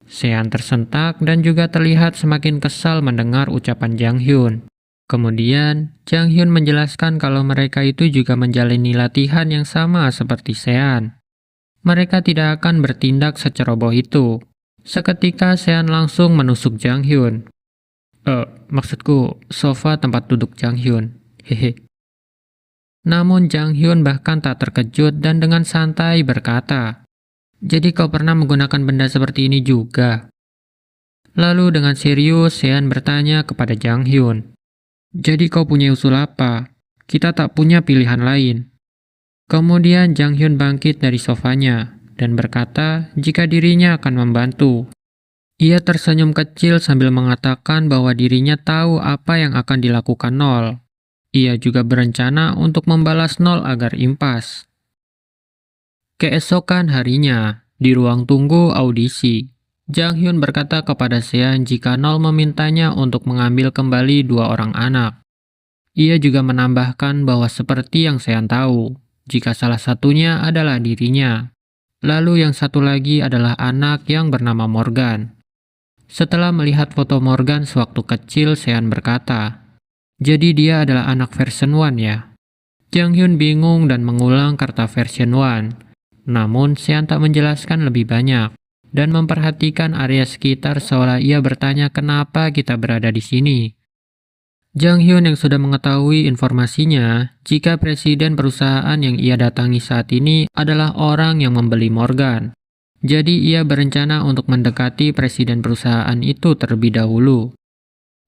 Sean tersentak dan juga terlihat semakin kesal mendengar ucapan Jang Hyun. Kemudian, Jang Hyun menjelaskan kalau mereka itu juga menjalani latihan yang sama seperti Sean. Mereka tidak akan bertindak seceroboh itu. Seketika Sean langsung menusuk Jang Hyun. maksudku sofa tempat duduk Jang Hyun. Hehe. Namun Jang Hyun bahkan tak terkejut dan dengan santai berkata, "Jadi kau pernah menggunakan benda seperti ini juga?" Lalu dengan serius Sean bertanya kepada Jang Hyun, "Jadi kau punya usul apa? Kita tak punya pilihan lain." Kemudian Jang Hyun bangkit dari sofanya dan berkata jika dirinya akan membantu. Ia tersenyum kecil sambil mengatakan bahwa dirinya tahu apa yang akan dilakukan Nol. Ia juga berencana untuk membalas Nol agar impas. Keesokan harinya, di ruang tunggu audisi, Jang Hyun berkata kepada Sean jika Nol memintanya untuk mengambil kembali 2 orang anak. Ia juga menambahkan bahwa seperti yang Sean tahu, jika salah satunya adalah dirinya. Lalu yang satu lagi adalah anak yang bernama Morgan. Setelah melihat foto Morgan sewaktu kecil, Sean berkata, "Jadi dia adalah anak version 1 ya?" Jang Hyun bingung dan mengulang kata version 1. Namun Sean tak menjelaskan lebih banyak dan memperhatikan area sekitar seolah ia bertanya kenapa kita berada di sini. Jang Hyun yang sudah mengetahui informasinya jika presiden perusahaan yang ia datangi saat ini adalah orang yang membeli Morgan. Jadi ia berencana untuk mendekati presiden perusahaan itu terlebih dahulu.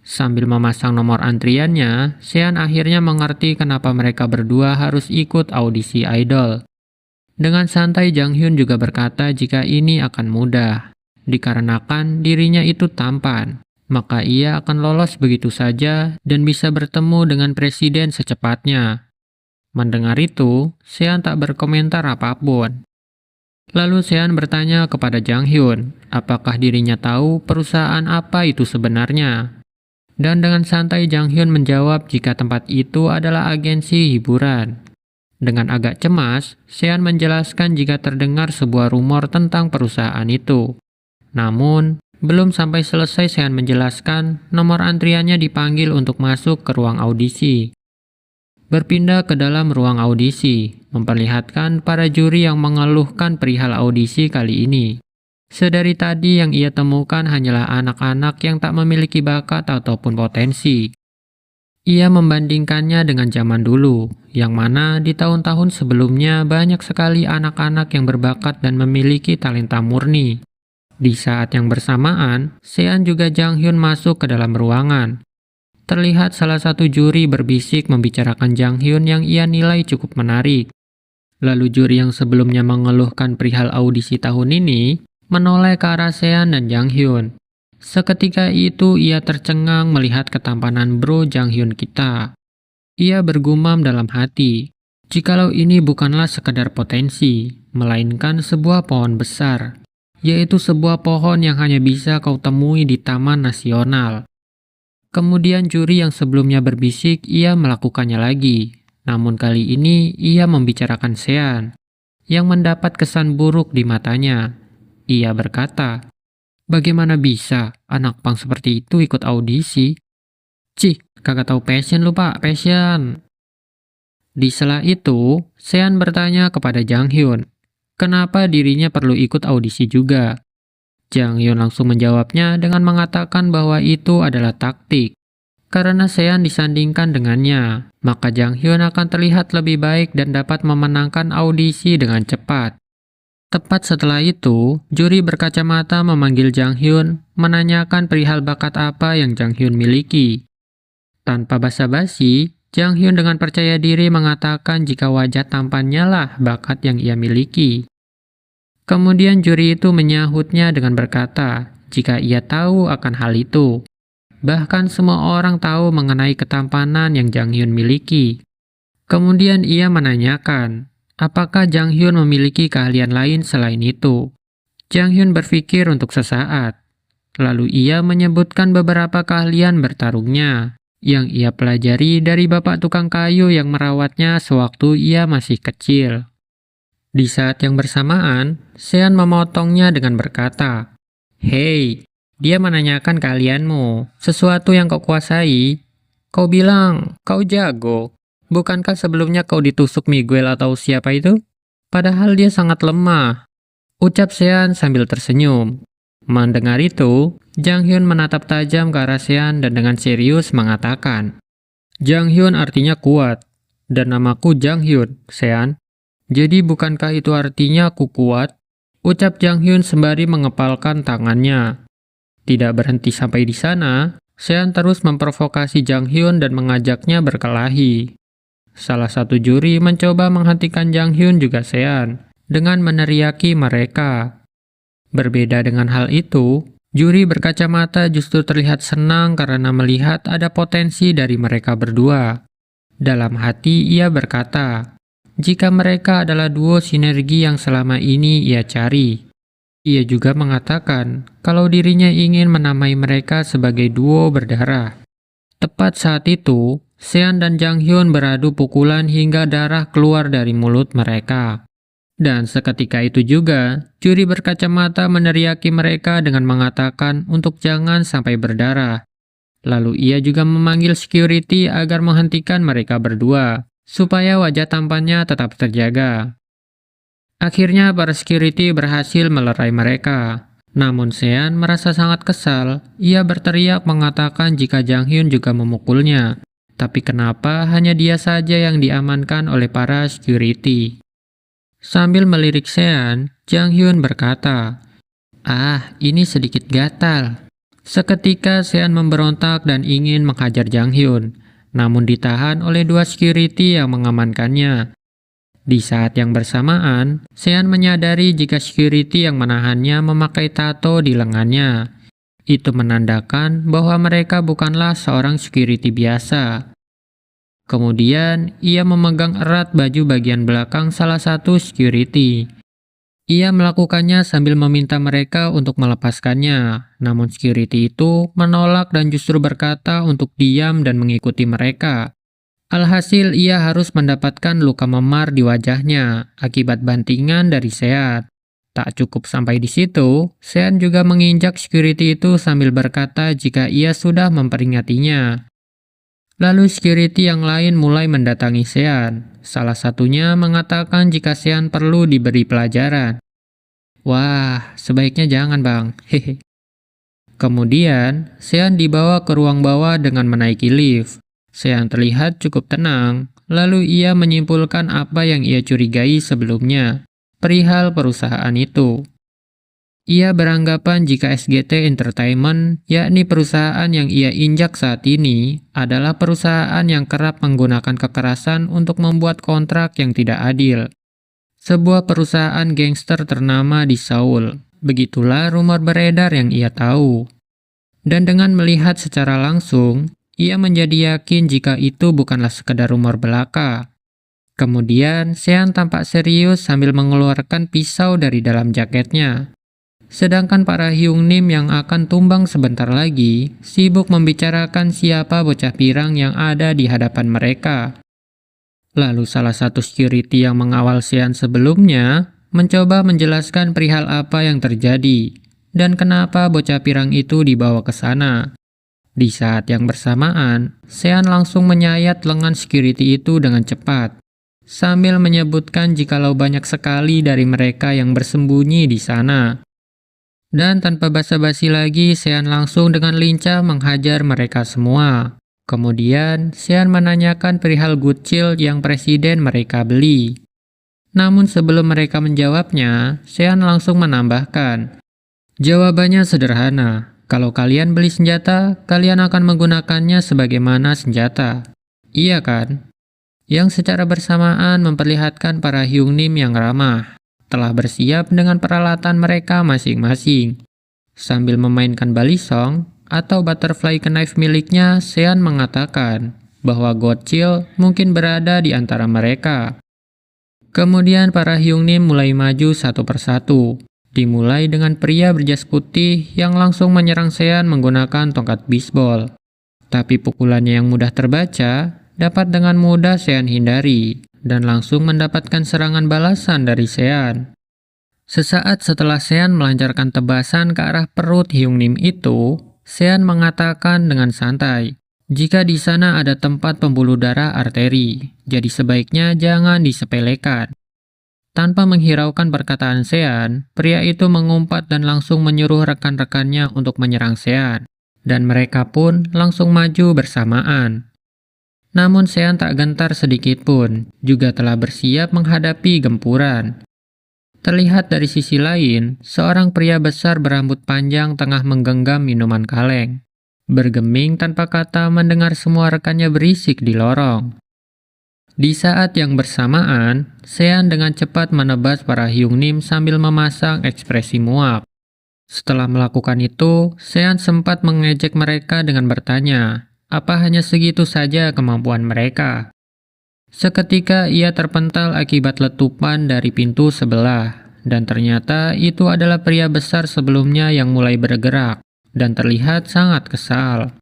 Sambil memasang nomor antriannya, Sean akhirnya mengerti kenapa mereka berdua harus ikut audisi idol. Dengan santai Jang Hyun juga berkata jika ini akan mudah, dikarenakan dirinya itu tampan, maka ia akan lolos begitu saja dan bisa bertemu dengan presiden secepatnya. Mendengar itu, Sean tak berkomentar apapun. Lalu Sean bertanya kepada Jang Hyun, apakah dirinya tahu perusahaan apa itu sebenarnya? Dan dengan santai Jang Hyun menjawab jika tempat itu adalah agensi hiburan. Dengan agak cemas, Sean menjelaskan jika terdengar sebuah rumor tentang perusahaan itu. Namun, belum sampai selesai Sean menjelaskan, nomor antriannya dipanggil untuk masuk ke ruang audisi. Berpindah ke dalam ruang audisi, memperlihatkan para juri yang mengeluhkan perihal audisi kali ini. Sedari tadi yang ia temukan hanyalah anak-anak yang tak memiliki bakat ataupun potensi. Ia membandingkannya dengan zaman dulu, yang mana di tahun-tahun sebelumnya banyak sekali anak-anak yang berbakat dan memiliki talenta murni. Di saat yang bersamaan, Sean juga Jang Hyun masuk ke dalam ruangan. Terlihat salah satu juri berbisik membicarakan Jang Hyun yang ia nilai cukup menarik. Lalu juri yang sebelumnya mengeluhkan perihal audisi tahun ini, menoleh ke arah Sean dan Jang Hyun. Seketika itu ia tercengang melihat ketampanan bro Jang Hyun kita. Ia bergumam dalam hati, jikalau ini bukanlah sekadar potensi, melainkan sebuah pohon besar, yaitu sebuah pohon yang hanya bisa kau temui di Taman Nasional. Kemudian juri yang sebelumnya berbisik ia melakukannya lagi, namun kali ini ia membicarakan Sean, yang mendapat kesan buruk di matanya. Ia berkata, "Bagaimana bisa anak pang seperti itu ikut audisi? Cih, kagak tahu passion lu pak, passion." Di sela itu, Sean bertanya kepada Jang Hyun, kenapa dirinya perlu ikut audisi juga. Jang Hyun langsung menjawabnya dengan mengatakan bahwa itu adalah taktik. Karena Sean disandingkan dengannya, maka Jang Hyun akan terlihat lebih baik dan dapat memenangkan audisi dengan cepat. Tepat setelah itu, juri berkacamata memanggil Jang Hyun, menanyakan perihal bakat apa yang Jang Hyun miliki. Tanpa basa-basi, Jang Hyun dengan percaya diri mengatakan jika wajah tampannya lah bakat yang ia miliki. Kemudian juri itu menyahutnya dengan berkata jika ia tahu akan hal itu. Bahkan semua orang tahu mengenai ketampanan yang Jang Hyun miliki. Kemudian ia menanyakan, apakah Jang Hyun memiliki keahlian lain selain itu? Jang Hyun berpikir untuk sesaat. Lalu ia menyebutkan beberapa keahlian bertarungnya yang ia pelajari dari bapak tukang kayu yang merawatnya sewaktu ia masih kecil. Di saat yang bersamaan, Sean memotongnya dengan berkata, "Hei, dia menanyakan keahlianmu, sesuatu yang kau kuasai. Kau bilang kau jago. Bukankah sebelumnya kau ditusuk Miguel atau siapa itu? Padahal dia sangat lemah." Ucap Sean sambil tersenyum. Mendengar itu, Jang Hyun menatap tajam ke arah Sean dan dengan serius mengatakan, Jang Hyun artinya kuat, dan namaku Jang Hyun, Sean. Jadi bukankah itu artinya aku kuat? Ucap Jang Hyun sembari mengepalkan tangannya. Tidak berhenti sampai di sana, Sean terus memprovokasi Jang Hyun dan mengajaknya berkelahi. Salah satu juri mencoba menghentikan Jang Hyun juga Sean dengan meneriaki mereka. Berbeda dengan hal itu, juri berkacamata justru terlihat senang karena melihat ada potensi dari mereka berdua. Dalam hati ia berkata, jika mereka adalah duo sinergi yang selama ini ia cari. Ia juga mengatakan kalau dirinya ingin menamai mereka sebagai duo berdarah. Tepat saat itu, Sean dan Jang Hyun beradu pukulan hingga darah keluar dari mulut mereka. Dan seketika itu juga, juri berkacamata meneriaki mereka dengan mengatakan untuk jangan sampai berdarah. Lalu ia juga memanggil security agar menghentikan mereka berdua, supaya wajah tampannya tetap terjaga. Akhirnya para security berhasil melerai mereka. Namun Sean merasa sangat kesal, ia berteriak mengatakan jika Jang Hyun juga memukulnya. Tapi kenapa hanya dia saja yang diamankan oleh para security? Sambil melirik Sean, Jang Hyun berkata, ini sedikit gatal. Seketika Sean memberontak dan ingin menghajar Jang Hyun, namun ditahan oleh dua security yang mengamankannya. Di saat yang bersamaan, Sean menyadari jika security yang menahannya memakai tato di lengannya. Itu menandakan bahwa mereka bukanlah seorang security biasa. Kemudian, ia memegang erat baju bagian belakang salah satu security. Ia melakukannya sambil meminta mereka untuk melepaskannya, namun security itu menolak dan justru berkata untuk diam dan mengikuti mereka. Alhasil ia harus mendapatkan luka memar di wajahnya akibat bantingan dari Sean. Tak cukup sampai di situ, Sean juga menginjak security itu sambil berkata jika ia sudah memperingatinya. Lalu security yang lain mulai mendatangi Sean. Salah satunya mengatakan jika Sean perlu diberi pelajaran. Wah, sebaiknya jangan bang, hehe. Kemudian, Sean dibawa ke ruang bawah dengan menaiki lift. Sean terlihat cukup tenang, lalu ia menyimpulkan apa yang ia curigai sebelumnya, perihal perusahaan itu. Ia beranggapan jika SGT Entertainment, yakni perusahaan yang ia injak saat ini, adalah perusahaan yang kerap menggunakan kekerasan untuk membuat kontrak yang tidak adil. Sebuah perusahaan gangster ternama di Seoul. Begitulah rumor beredar yang ia tahu. Dan dengan melihat secara langsung, ia menjadi yakin jika itu bukanlah sekedar rumor belaka. Kemudian, Sean tampak serius sambil mengeluarkan pisau dari dalam jaketnya. Sedangkan para Hyungnim yang akan tumbang sebentar lagi, sibuk membicarakan siapa bocah pirang yang ada di hadapan mereka. Lalu salah satu security yang mengawal Sean sebelumnya, mencoba menjelaskan perihal apa yang terjadi, dan kenapa bocah pirang itu dibawa ke sana. Di saat yang bersamaan, Sean langsung menyayat lengan security itu dengan cepat, sambil menyebutkan jikalau banyak sekali dari mereka yang bersembunyi di sana. Dan tanpa basa-basi lagi, Sean langsung dengan lincah menghajar mereka semua. Kemudian, Sean menanyakan perihal Good Chill yang presiden mereka beli. Namun sebelum mereka menjawabnya, Sean langsung menambahkan, jawabannya sederhana. Kalau kalian beli senjata, kalian akan menggunakannya sebagaimana senjata. Iya kan? Yang secara bersamaan memperlihatkan para Hyungnim yang ramah telah bersiap dengan peralatan mereka masing-masing. Sambil memainkan balisong atau butterfly knife miliknya, Sean mengatakan bahwa God Chill mungkin berada di antara mereka. Kemudian para Hyungnim mulai maju satu persatu. Dimulai dengan pria berjas putih yang langsung menyerang Sean menggunakan tongkat bisbol. Tapi pukulannya yang mudah terbaca dapat dengan mudah Sean hindari dan langsung mendapatkan serangan balasan dari Sean. Sesaat setelah Sean melancarkan tebasan ke arah perut Hyungnim itu, Sean mengatakan dengan santai, jika di sana ada tempat pembuluh darah arteri, jadi sebaiknya jangan disepelekan. Tanpa menghiraukan perkataan Sean, pria itu mengumpat dan langsung menyuruh rekan-rekannya untuk menyerang Sean. Dan mereka pun langsung maju bersamaan. Namun Sean tak gentar sedikit pun, juga telah bersiap menghadapi gempuran. Terlihat dari sisi lain, seorang pria besar berambut panjang tengah menggenggam minuman kaleng. Bergeming tanpa kata mendengar semua rekannya berisik di lorong. Di saat yang bersamaan, Sean dengan cepat menebas para Hyungnim sambil memasang ekspresi muak. Setelah melakukan itu, Sean sempat mengejek mereka dengan bertanya, apa hanya segitu saja kemampuan mereka? Seketika ia terpental akibat letupan dari pintu sebelah, dan ternyata itu adalah pria besar sebelumnya yang mulai bergerak, dan terlihat sangat kesal.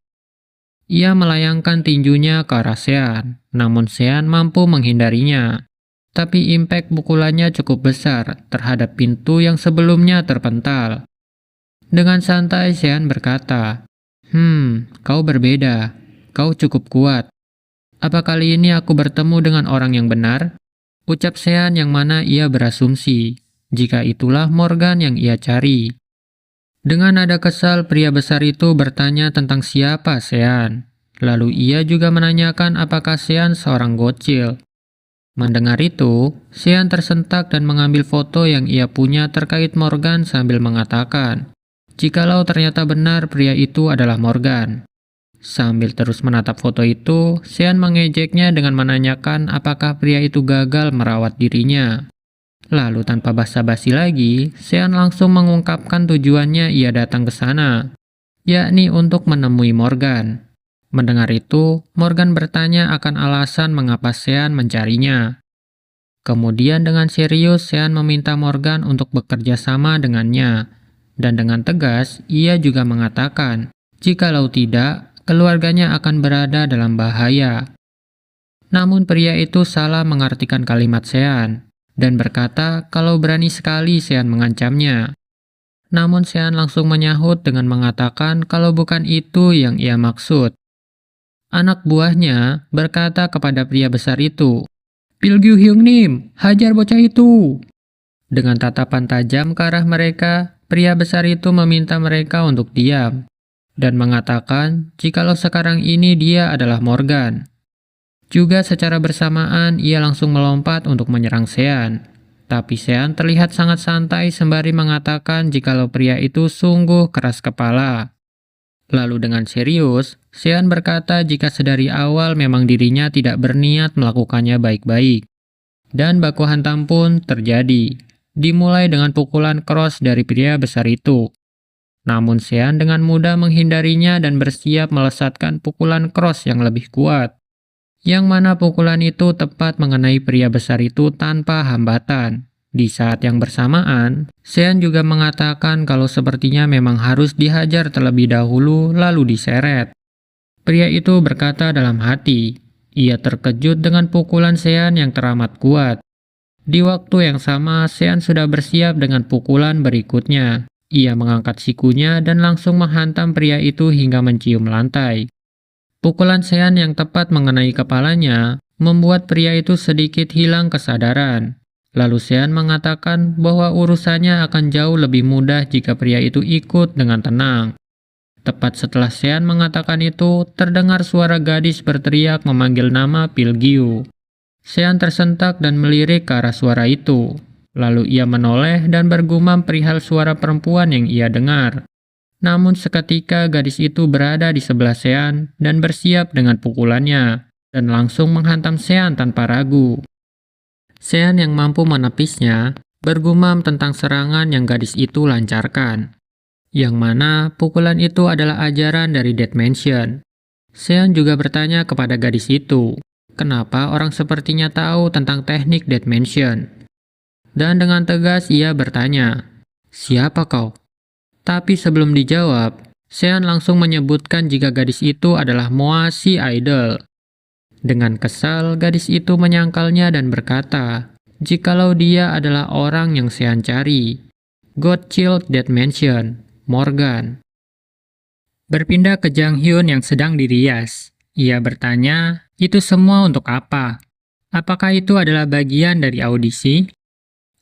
Ia melayangkan tinjunya ke arah Sean, namun Sean mampu menghindarinya. Tapi impact pukulannya cukup besar terhadap pintu yang sebelumnya terpental. Dengan santai Sean berkata, kau berbeda. Kau cukup kuat. Apa kali ini aku bertemu dengan orang yang benar? Ucap Sean yang mana ia berasumsi, jika itulah Morgan yang ia cari. Dengan nada kesal, pria besar itu bertanya tentang siapa Sean. Lalu ia juga menanyakan apakah Sean seorang gocil. Mendengar itu, Sean tersentak dan mengambil foto yang ia punya terkait Morgan sambil mengatakan, jikalau ternyata benar pria itu adalah Morgan. Sambil terus menatap foto itu, Sean mengejeknya dengan menanyakan apakah pria itu gagal merawat dirinya. Lalu tanpa basa-basi lagi, Sean langsung mengungkapkan tujuannya ia datang ke sana, yakni untuk menemui Morgan. Mendengar itu, Morgan bertanya akan alasan mengapa Sean mencarinya. Kemudian dengan serius Sean meminta Morgan untuk bekerja sama dengannya. Dan dengan tegas, ia juga mengatakan, jikalau tidak, keluarganya akan berada dalam bahaya. Namun pria itu salah mengartikan kalimat Sean dan berkata kalau berani sekali Sean mengancamnya. Namun Sean langsung menyahut dengan mengatakan kalau bukan itu yang ia maksud. Anak buahnya berkata kepada pria besar itu, "Pilgyu Hyungnim, hajar bocah itu!" Dengan tatapan tajam ke arah mereka, pria besar itu meminta mereka untuk diam dan mengatakan jikalau sekarang ini dia adalah Morgan. Juga secara bersamaan ia langsung melompat untuk menyerang Sean. Tapi Sean terlihat sangat santai sembari mengatakan jikalau pria itu sungguh keras kepala. Lalu dengan serius, Sean berkata jika sedari awal memang dirinya tidak berniat melakukannya baik-baik. Dan baku hantam pun terjadi, dimulai dengan pukulan keras dari pria besar itu. Namun Sean dengan mudah menghindarinya dan bersiap melesatkan pukulan keras yang lebih kuat. Yang mana pukulan itu tepat mengenai pria besar itu tanpa hambatan. Di saat yang bersamaan, Sean juga mengatakan kalau sepertinya memang harus dihajar terlebih dahulu lalu diseret. Pria itu berkata dalam hati, ia terkejut dengan pukulan Sean yang teramat kuat. Di waktu yang sama, Sean sudah bersiap dengan pukulan berikutnya. Ia mengangkat sikunya dan langsung menghantam pria itu hingga mencium lantai. Pukulan Sean yang tepat mengenai kepalanya membuat pria itu sedikit hilang kesadaran. Lalu Sean mengatakan bahwa urusannya akan jauh lebih mudah jika pria itu ikut dengan tenang. Tepat setelah Sean mengatakan itu, terdengar suara gadis berteriak memanggil nama Pilgyu. Sean tersentak dan melirik ke arah suara itu. Lalu ia menoleh dan bergumam perihal suara perempuan yang ia dengar. Namun seketika gadis itu berada di sebelah Sean dan bersiap dengan pukulannya, dan langsung menghantam Sean tanpa ragu. Sean yang mampu menepisnya, bergumam tentang serangan yang gadis itu lancarkan. Yang mana pukulan itu adalah ajaran dari Dead Mansion. Sean juga bertanya kepada gadis itu, kenapa orang sepertinya tahu tentang teknik Dead Mansion. Dan dengan tegas ia bertanya, siapa kau? Tapi sebelum dijawab, Sean langsung menyebutkan jika gadis itu adalah Moa si idol. Dengan kesal, gadis itu menyangkalnya dan berkata, jikalau dia adalah orang yang Sean cari. God Child Dead Mansion, Morgan. Berpindah ke Jang Hyun yang sedang dirias. Ia bertanya, itu semua untuk apa? Apakah itu adalah bagian dari audisi?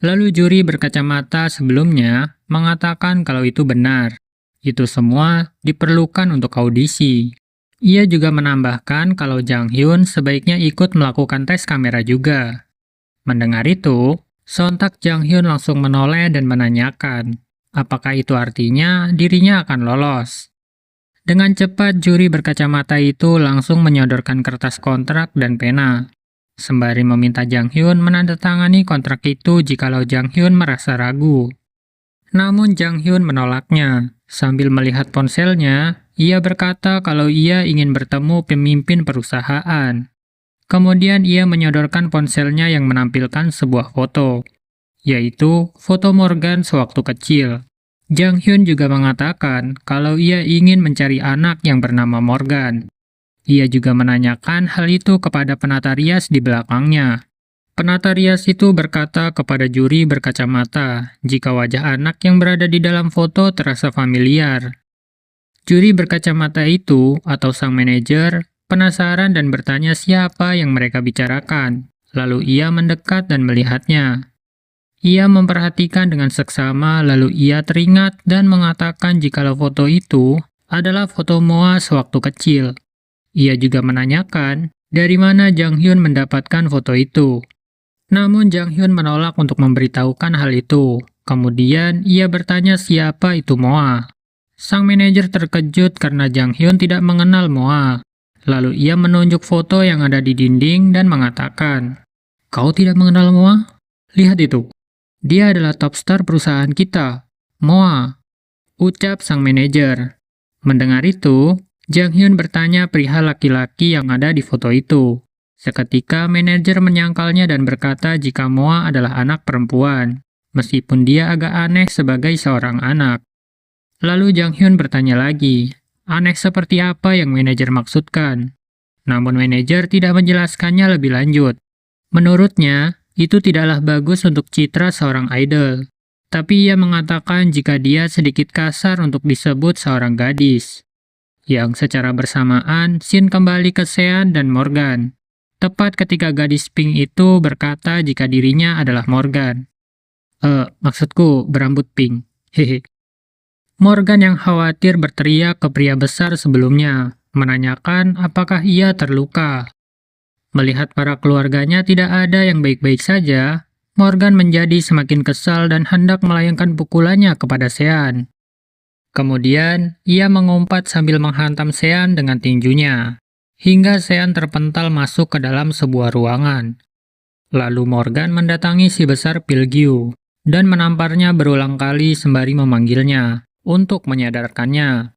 Lalu juri berkacamata sebelumnya mengatakan kalau itu benar. Itu semua diperlukan untuk audisi. Ia juga menambahkan kalau Jang Hyun sebaiknya ikut melakukan tes kamera juga. Mendengar itu, sontak Jang Hyun langsung menoleh dan menanyakan, apakah itu artinya dirinya akan lolos. Dengan cepat juri berkacamata itu langsung menyodorkan kertas kontrak dan pena, sembari meminta Jang Hyun menandatangani kontrak itu jikalau Jang Hyun merasa ragu. Namun Jang Hyun menolaknya. Sambil melihat ponselnya, ia berkata kalau ia ingin bertemu pemimpin perusahaan. Kemudian ia menyodorkan ponselnya yang menampilkan sebuah foto, yaitu foto Morgan sewaktu kecil. Jang Hyun juga mengatakan kalau ia ingin mencari anak yang bernama Morgan. Ia juga menanyakan hal itu kepada penata rias di belakangnya. Penata rias itu berkata kepada juri berkacamata jika wajah anak yang berada di dalam foto terasa familiar. Juri berkacamata itu, atau sang manajer, penasaran dan bertanya siapa yang mereka bicarakan. Lalu ia mendekat dan melihatnya. Ia memperhatikan dengan seksama, lalu ia teringat dan mengatakan jikalau foto itu adalah foto Moa sewaktu kecil. Ia juga menanyakan dari mana Jang Hyun mendapatkan foto itu. Namun Jang Hyun menolak untuk memberitahukan hal itu. Kemudian ia bertanya siapa itu Moa. Sang manajer terkejut karena Jang Hyun tidak mengenal Moa. Lalu ia menunjuk foto yang ada di dinding dan mengatakan, "Kau tidak mengenal Moa? Lihat itu. Dia adalah top star perusahaan kita. Moa," ucap sang manajer. Mendengar itu, Jang Hyun bertanya perihal laki-laki yang ada di foto itu. Seketika manajer menyangkalnya dan berkata jika Moa adalah anak perempuan, meskipun dia agak aneh sebagai seorang anak. Lalu Jang Hyun bertanya lagi, aneh seperti apa yang manajer maksudkan? Namun manajer tidak menjelaskannya lebih lanjut. Menurutnya, itu tidaklah bagus untuk citra seorang idol. Tapi ia mengatakan jika dia sedikit kasar untuk disebut seorang gadis. Yang secara bersamaan, scene kembali ke Sean dan Morgan. Tepat ketika gadis pink itu berkata jika dirinya adalah Morgan. Maksudku berambut pink. Hehe. Morgan yang khawatir berteriak ke pria besar sebelumnya, menanyakan apakah ia terluka. Melihat para keluarganya tidak ada yang baik-baik saja, Morgan menjadi semakin kesal dan hendak melayangkan pukulannya kepada Sean. Kemudian, ia mengumpat sambil menghantam Sean dengan tinjunya, hingga Sean terpental masuk ke dalam sebuah ruangan. Lalu Morgan mendatangi si besar Pilgyu dan menamparnya berulang kali sembari memanggilnya untuk menyadarkannya.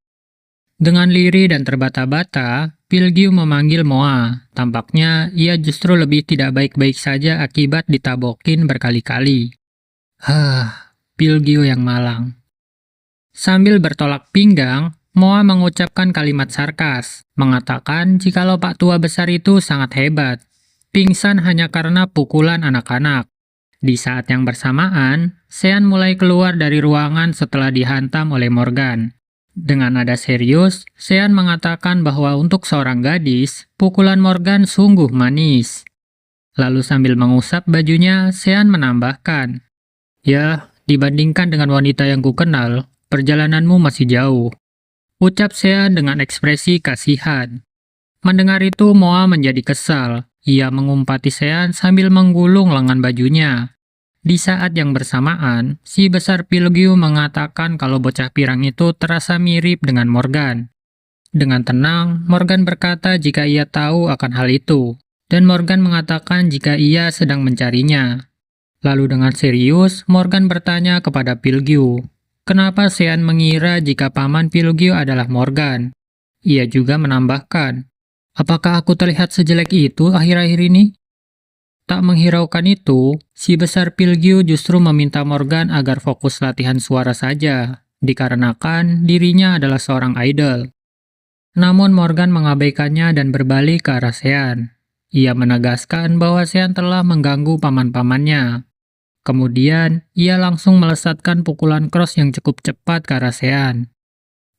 Dengan lirih dan terbata-bata, Pilgyu memanggil Moa. Tampaknya ia justru lebih tidak baik-baik saja akibat ditabokin berkali-kali. Pilgyu yang malang. Sambil bertolak pinggang, Moa mengucapkan kalimat sarkas, mengatakan jikalau Pak Tua Besar itu sangat hebat, pingsan hanya karena pukulan anak-anak. Di saat yang bersamaan, Sean mulai keluar dari ruangan setelah dihantam oleh Morgan. Dengan nada serius, Sean mengatakan bahwa untuk seorang gadis, pukulan Morgan sungguh manis. Lalu sambil mengusap bajunya, Sean menambahkan, "Ya, dibandingkan dengan wanita yang kukenal, perjalananmu masih jauh," ucap Sean dengan ekspresi kasihan. Mendengar itu, Moa menjadi kesal. Ia mengumpati Sean sambil menggulung lengan bajunya. Di saat yang bersamaan, si besar Pilgyu mengatakan kalau bocah pirang itu terasa mirip dengan Morgan. Dengan tenang, Morgan berkata jika ia tahu akan hal itu, dan Morgan mengatakan jika ia sedang mencarinya. Lalu dengan serius, Morgan bertanya kepada Pilgyu, kenapa Sean mengira jika paman Pilgyu adalah Morgan? Ia juga menambahkan, apakah aku terlihat sejelek itu akhir-akhir ini? Tak menghiraukan itu, si besar Pilgyu justru meminta Morgan agar fokus latihan suara saja, dikarenakan dirinya adalah seorang idol. Namun Morgan mengabaikannya dan berbalik ke arah Sean. Ia menegaskan bahwa Sean telah mengganggu paman-pamannya. Kemudian, ia langsung melesatkan pukulan cross yang cukup cepat ke arah Sean.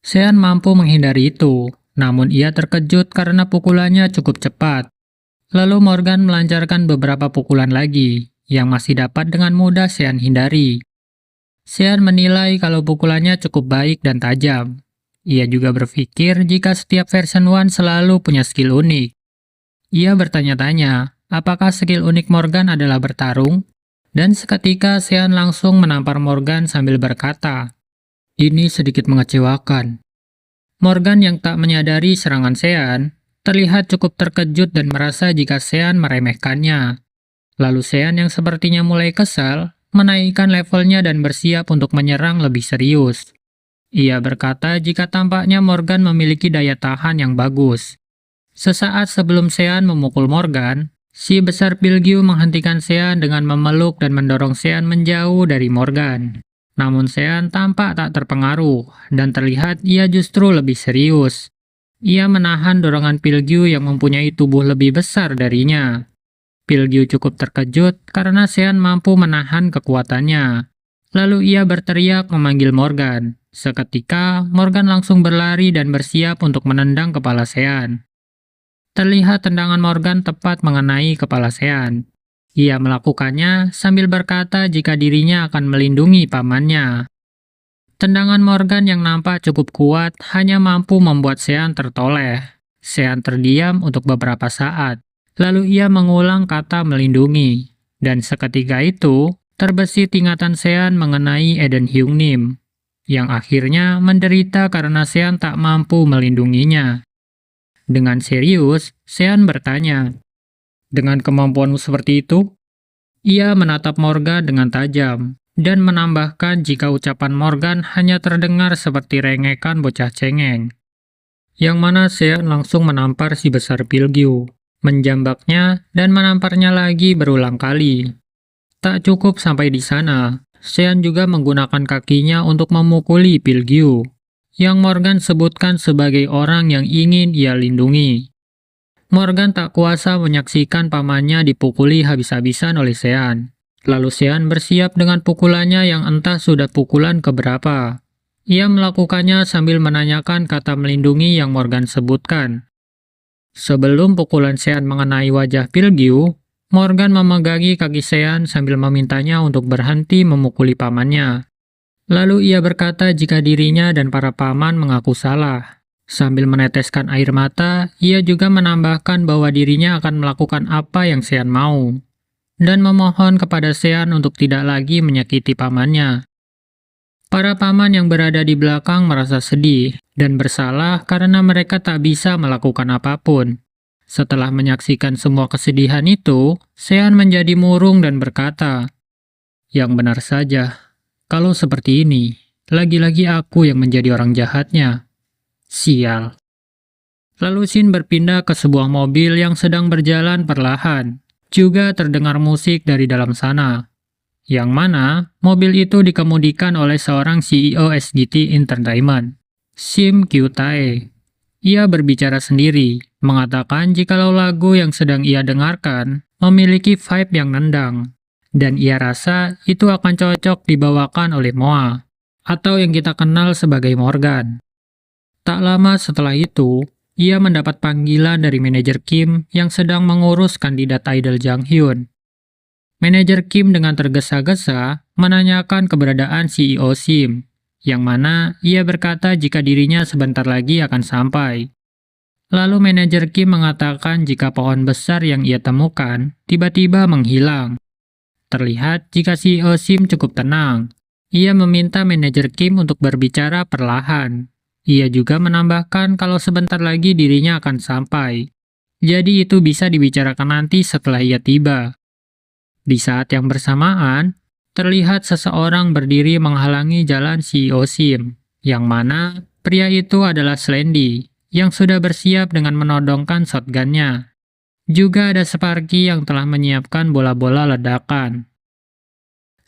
Sean mampu menghindari itu, namun ia terkejut karena pukulannya cukup cepat. Lalu Morgan melancarkan beberapa pukulan lagi, yang masih dapat dengan mudah Sean hindari. Sean menilai kalau pukulannya cukup baik dan tajam. Ia juga berpikir jika setiap version 1 selalu punya skill unik. Ia bertanya-tanya, apakah skill unik Morgan adalah bertarung? Dan seketika Sean langsung menampar Morgan sambil berkata, "Ini sedikit mengecewakan." Morgan yang tak menyadari serangan Sean, terlihat cukup terkejut dan merasa jika Sean meremehkannya. Lalu Sean yang sepertinya mulai kesal, menaikkan levelnya dan bersiap untuk menyerang lebih serius. Ia berkata jika tampaknya Morgan memiliki daya tahan yang bagus. Sesaat sebelum Sean memukul Morgan, si besar Pilgiu menghentikan Sean dengan memeluk dan mendorong Sean menjauh dari Morgan. Namun Sean tampak tak terpengaruh, dan terlihat ia justru lebih serius. Ia menahan dorongan Pilgiu yang mempunyai tubuh lebih besar darinya. Pilgiu cukup terkejut karena Sean mampu menahan kekuatannya. Lalu ia berteriak memanggil Morgan. Seketika, Morgan langsung berlari dan bersiap untuk menendang kepala Sean. Terlihat tendangan Morgan tepat mengenai kepala Sean. Ia melakukannya sambil berkata jika dirinya akan melindungi pamannya. Tendangan Morgan yang nampak cukup kuat hanya mampu membuat Sean tertoleh. Sean terdiam untuk beberapa saat, lalu ia mengulang kata melindungi. Dan seketika itu, terbesit ingatan Sean mengenai Eden Hyungnim, yang akhirnya menderita karena Sean tak mampu melindunginya. Dengan serius, Sean bertanya, "Dengan kemampuanmu seperti itu?" Ia menatap Morgan dengan tajam, dan menambahkan jika ucapan Morgan hanya terdengar seperti rengekan bocah cengeng. Yang mana Sean langsung menampar si besar Pilgiu, menjambaknya dan menamparnya lagi berulang kali. Tak cukup sampai di sana, Sean juga menggunakan kakinya untuk memukuli Pilgiu, yang Morgan sebutkan sebagai orang yang ingin ia lindungi. Morgan tak kuasa menyaksikan pamannya dipukuli habis-habisan oleh Sean. Lalu Sean bersiap dengan pukulannya yang entah sudah pukulan keberapa. Ia melakukannya sambil menanyakan kata melindungi yang Morgan sebutkan. Sebelum pukulan Sean mengenai wajah Pilgiu, Morgan memegangi kaki Sean sambil memintanya untuk berhenti memukuli pamannya. Lalu ia berkata jika dirinya dan para paman mengaku salah. Sambil meneteskan air mata, ia juga menambahkan bahwa dirinya akan melakukan apa yang Sean mau, dan memohon kepada Sean untuk tidak lagi menyakiti pamannya. Para paman yang berada di belakang merasa sedih dan bersalah karena mereka tak bisa melakukan apapun. Setelah menyaksikan semua kesedihan itu, Sean menjadi murung dan berkata, "Yang benar saja. Kalau seperti ini, lagi-lagi aku yang menjadi orang jahatnya. Sial." Lalu Shin berpindah ke sebuah mobil yang sedang berjalan perlahan. Juga terdengar musik dari dalam sana. Yang mana mobil itu dikemudikan oleh seorang CEO SGT Entertainment, Sim Kyu-tae. Ia berbicara sendiri, mengatakan jikalau lagu yang sedang ia dengarkan memiliki vibe yang nendang. Dan ia rasa itu akan cocok dibawakan oleh Moa, atau yang kita kenal sebagai Morgan. Tak lama setelah itu, ia mendapat panggilan dari manajer Kim yang sedang mengurus kandidat idol Jang Hyun. Manajer Kim dengan tergesa-gesa menanyakan keberadaan CEO Sim, yang mana ia berkata jika dirinya sebentar lagi akan sampai. Lalu manajer Kim mengatakan jika pohon besar yang ia temukan tiba-tiba menghilang. Terlihat jika CEO Sim cukup tenang. Ia meminta manajer Kim untuk berbicara perlahan. Ia juga menambahkan kalau sebentar lagi dirinya akan sampai. Jadi itu bisa dibicarakan nanti setelah ia tiba. Di saat yang bersamaan, terlihat seseorang berdiri menghalangi jalan CEO Sim, yang mana pria itu adalah Slendy, yang sudah bersiap dengan menodongkan shotgun-nya. Juga ada Sparky yang telah menyiapkan bola-bola ledakan.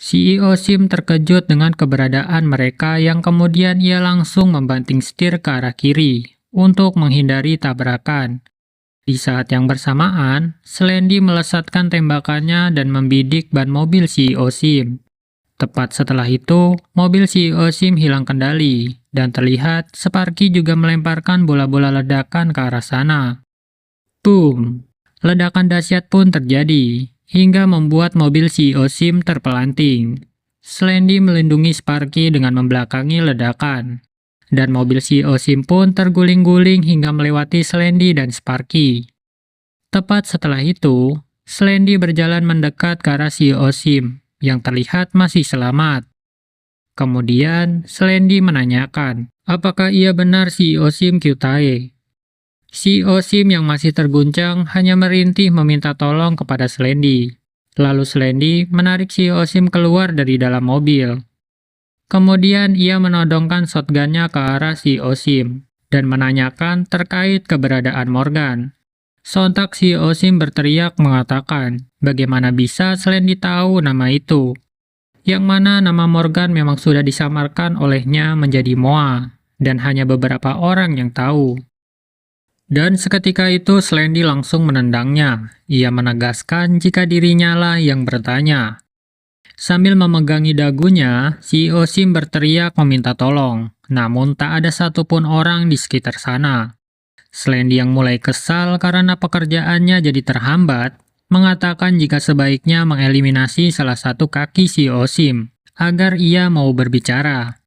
CEO Sim terkejut dengan keberadaan mereka yang kemudian ia langsung membanting setir ke arah kiri untuk menghindari tabrakan. Di saat yang bersamaan, Slendy melesatkan tembakannya dan membidik ban mobil CEO Sim. Tepat setelah itu, mobil CEO Sim hilang kendali, dan terlihat Sparky juga melemparkan bola-bola ledakan ke arah sana. Boom! Ledakan dahsyat pun terjadi, hingga membuat mobil CEO Sim terpelanting. Slendy melindungi Sparky dengan membelakangi ledakan. Dan mobil CEO Sim pun terguling-guling hingga melewati Slendy dan Sparky. Tepat setelah itu, Slendy berjalan mendekat ke arah CEO Sim yang terlihat masih selamat. Kemudian, Slendy menanyakan, apakah ia benar CEO Sim Kyutae? CEO Sim yang masih terguncang hanya merintih meminta tolong kepada Slendy. Lalu Slendy menarik CEO Sim keluar dari dalam mobil. Kemudian ia menodongkan shotgunnya ke arah CEO Sim dan menanyakan terkait keberadaan Morgan. Sontak CEO Sim berteriak mengatakan, bagaimana bisa Slendy tahu nama itu? Yang mana nama Morgan memang sudah disamarkan olehnya menjadi Moa, dan hanya beberapa orang yang tahu. Dan seketika itu Slendy langsung menendangnya. Ia menegaskan jika dirinya lah yang bertanya. Sambil memegangi dagunya, CEO Sim berteriak meminta tolong, namun tak ada satupun orang di sekitar sana. Slendy yang mulai kesal karena pekerjaannya jadi terhambat, mengatakan jika sebaiknya mengeliminasi salah satu kaki CEO Sim, agar ia mau berbicara.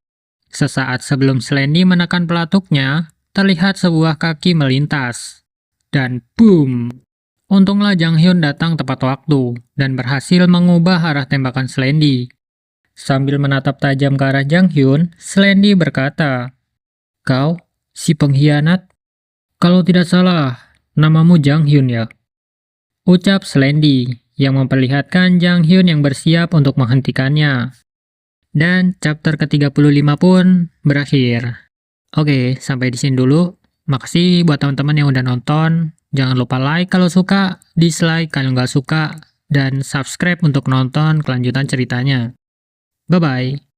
Sesaat sebelum Slendy menekan pelatuknya, terlihat sebuah kaki melintas. Dan boom! Untunglah Jang Hyun datang tepat waktu dan berhasil mengubah arah tembakan Slendy. Sambil menatap tajam ke arah Jang Hyun, Slendy berkata, "Kau, si pengkhianat? Kalau tidak salah, namamu Jang Hyun ya?" Ucap Slendy yang memperlihatkan Jang Hyun yang bersiap untuk menghentikannya. Dan chapter ke-35 pun berakhir. Oke, sampai di sini dulu. Makasih buat teman-teman yang udah nonton. Jangan lupa like kalau suka, dislike kalau nggak suka, dan subscribe untuk nonton kelanjutan ceritanya. Bye-bye.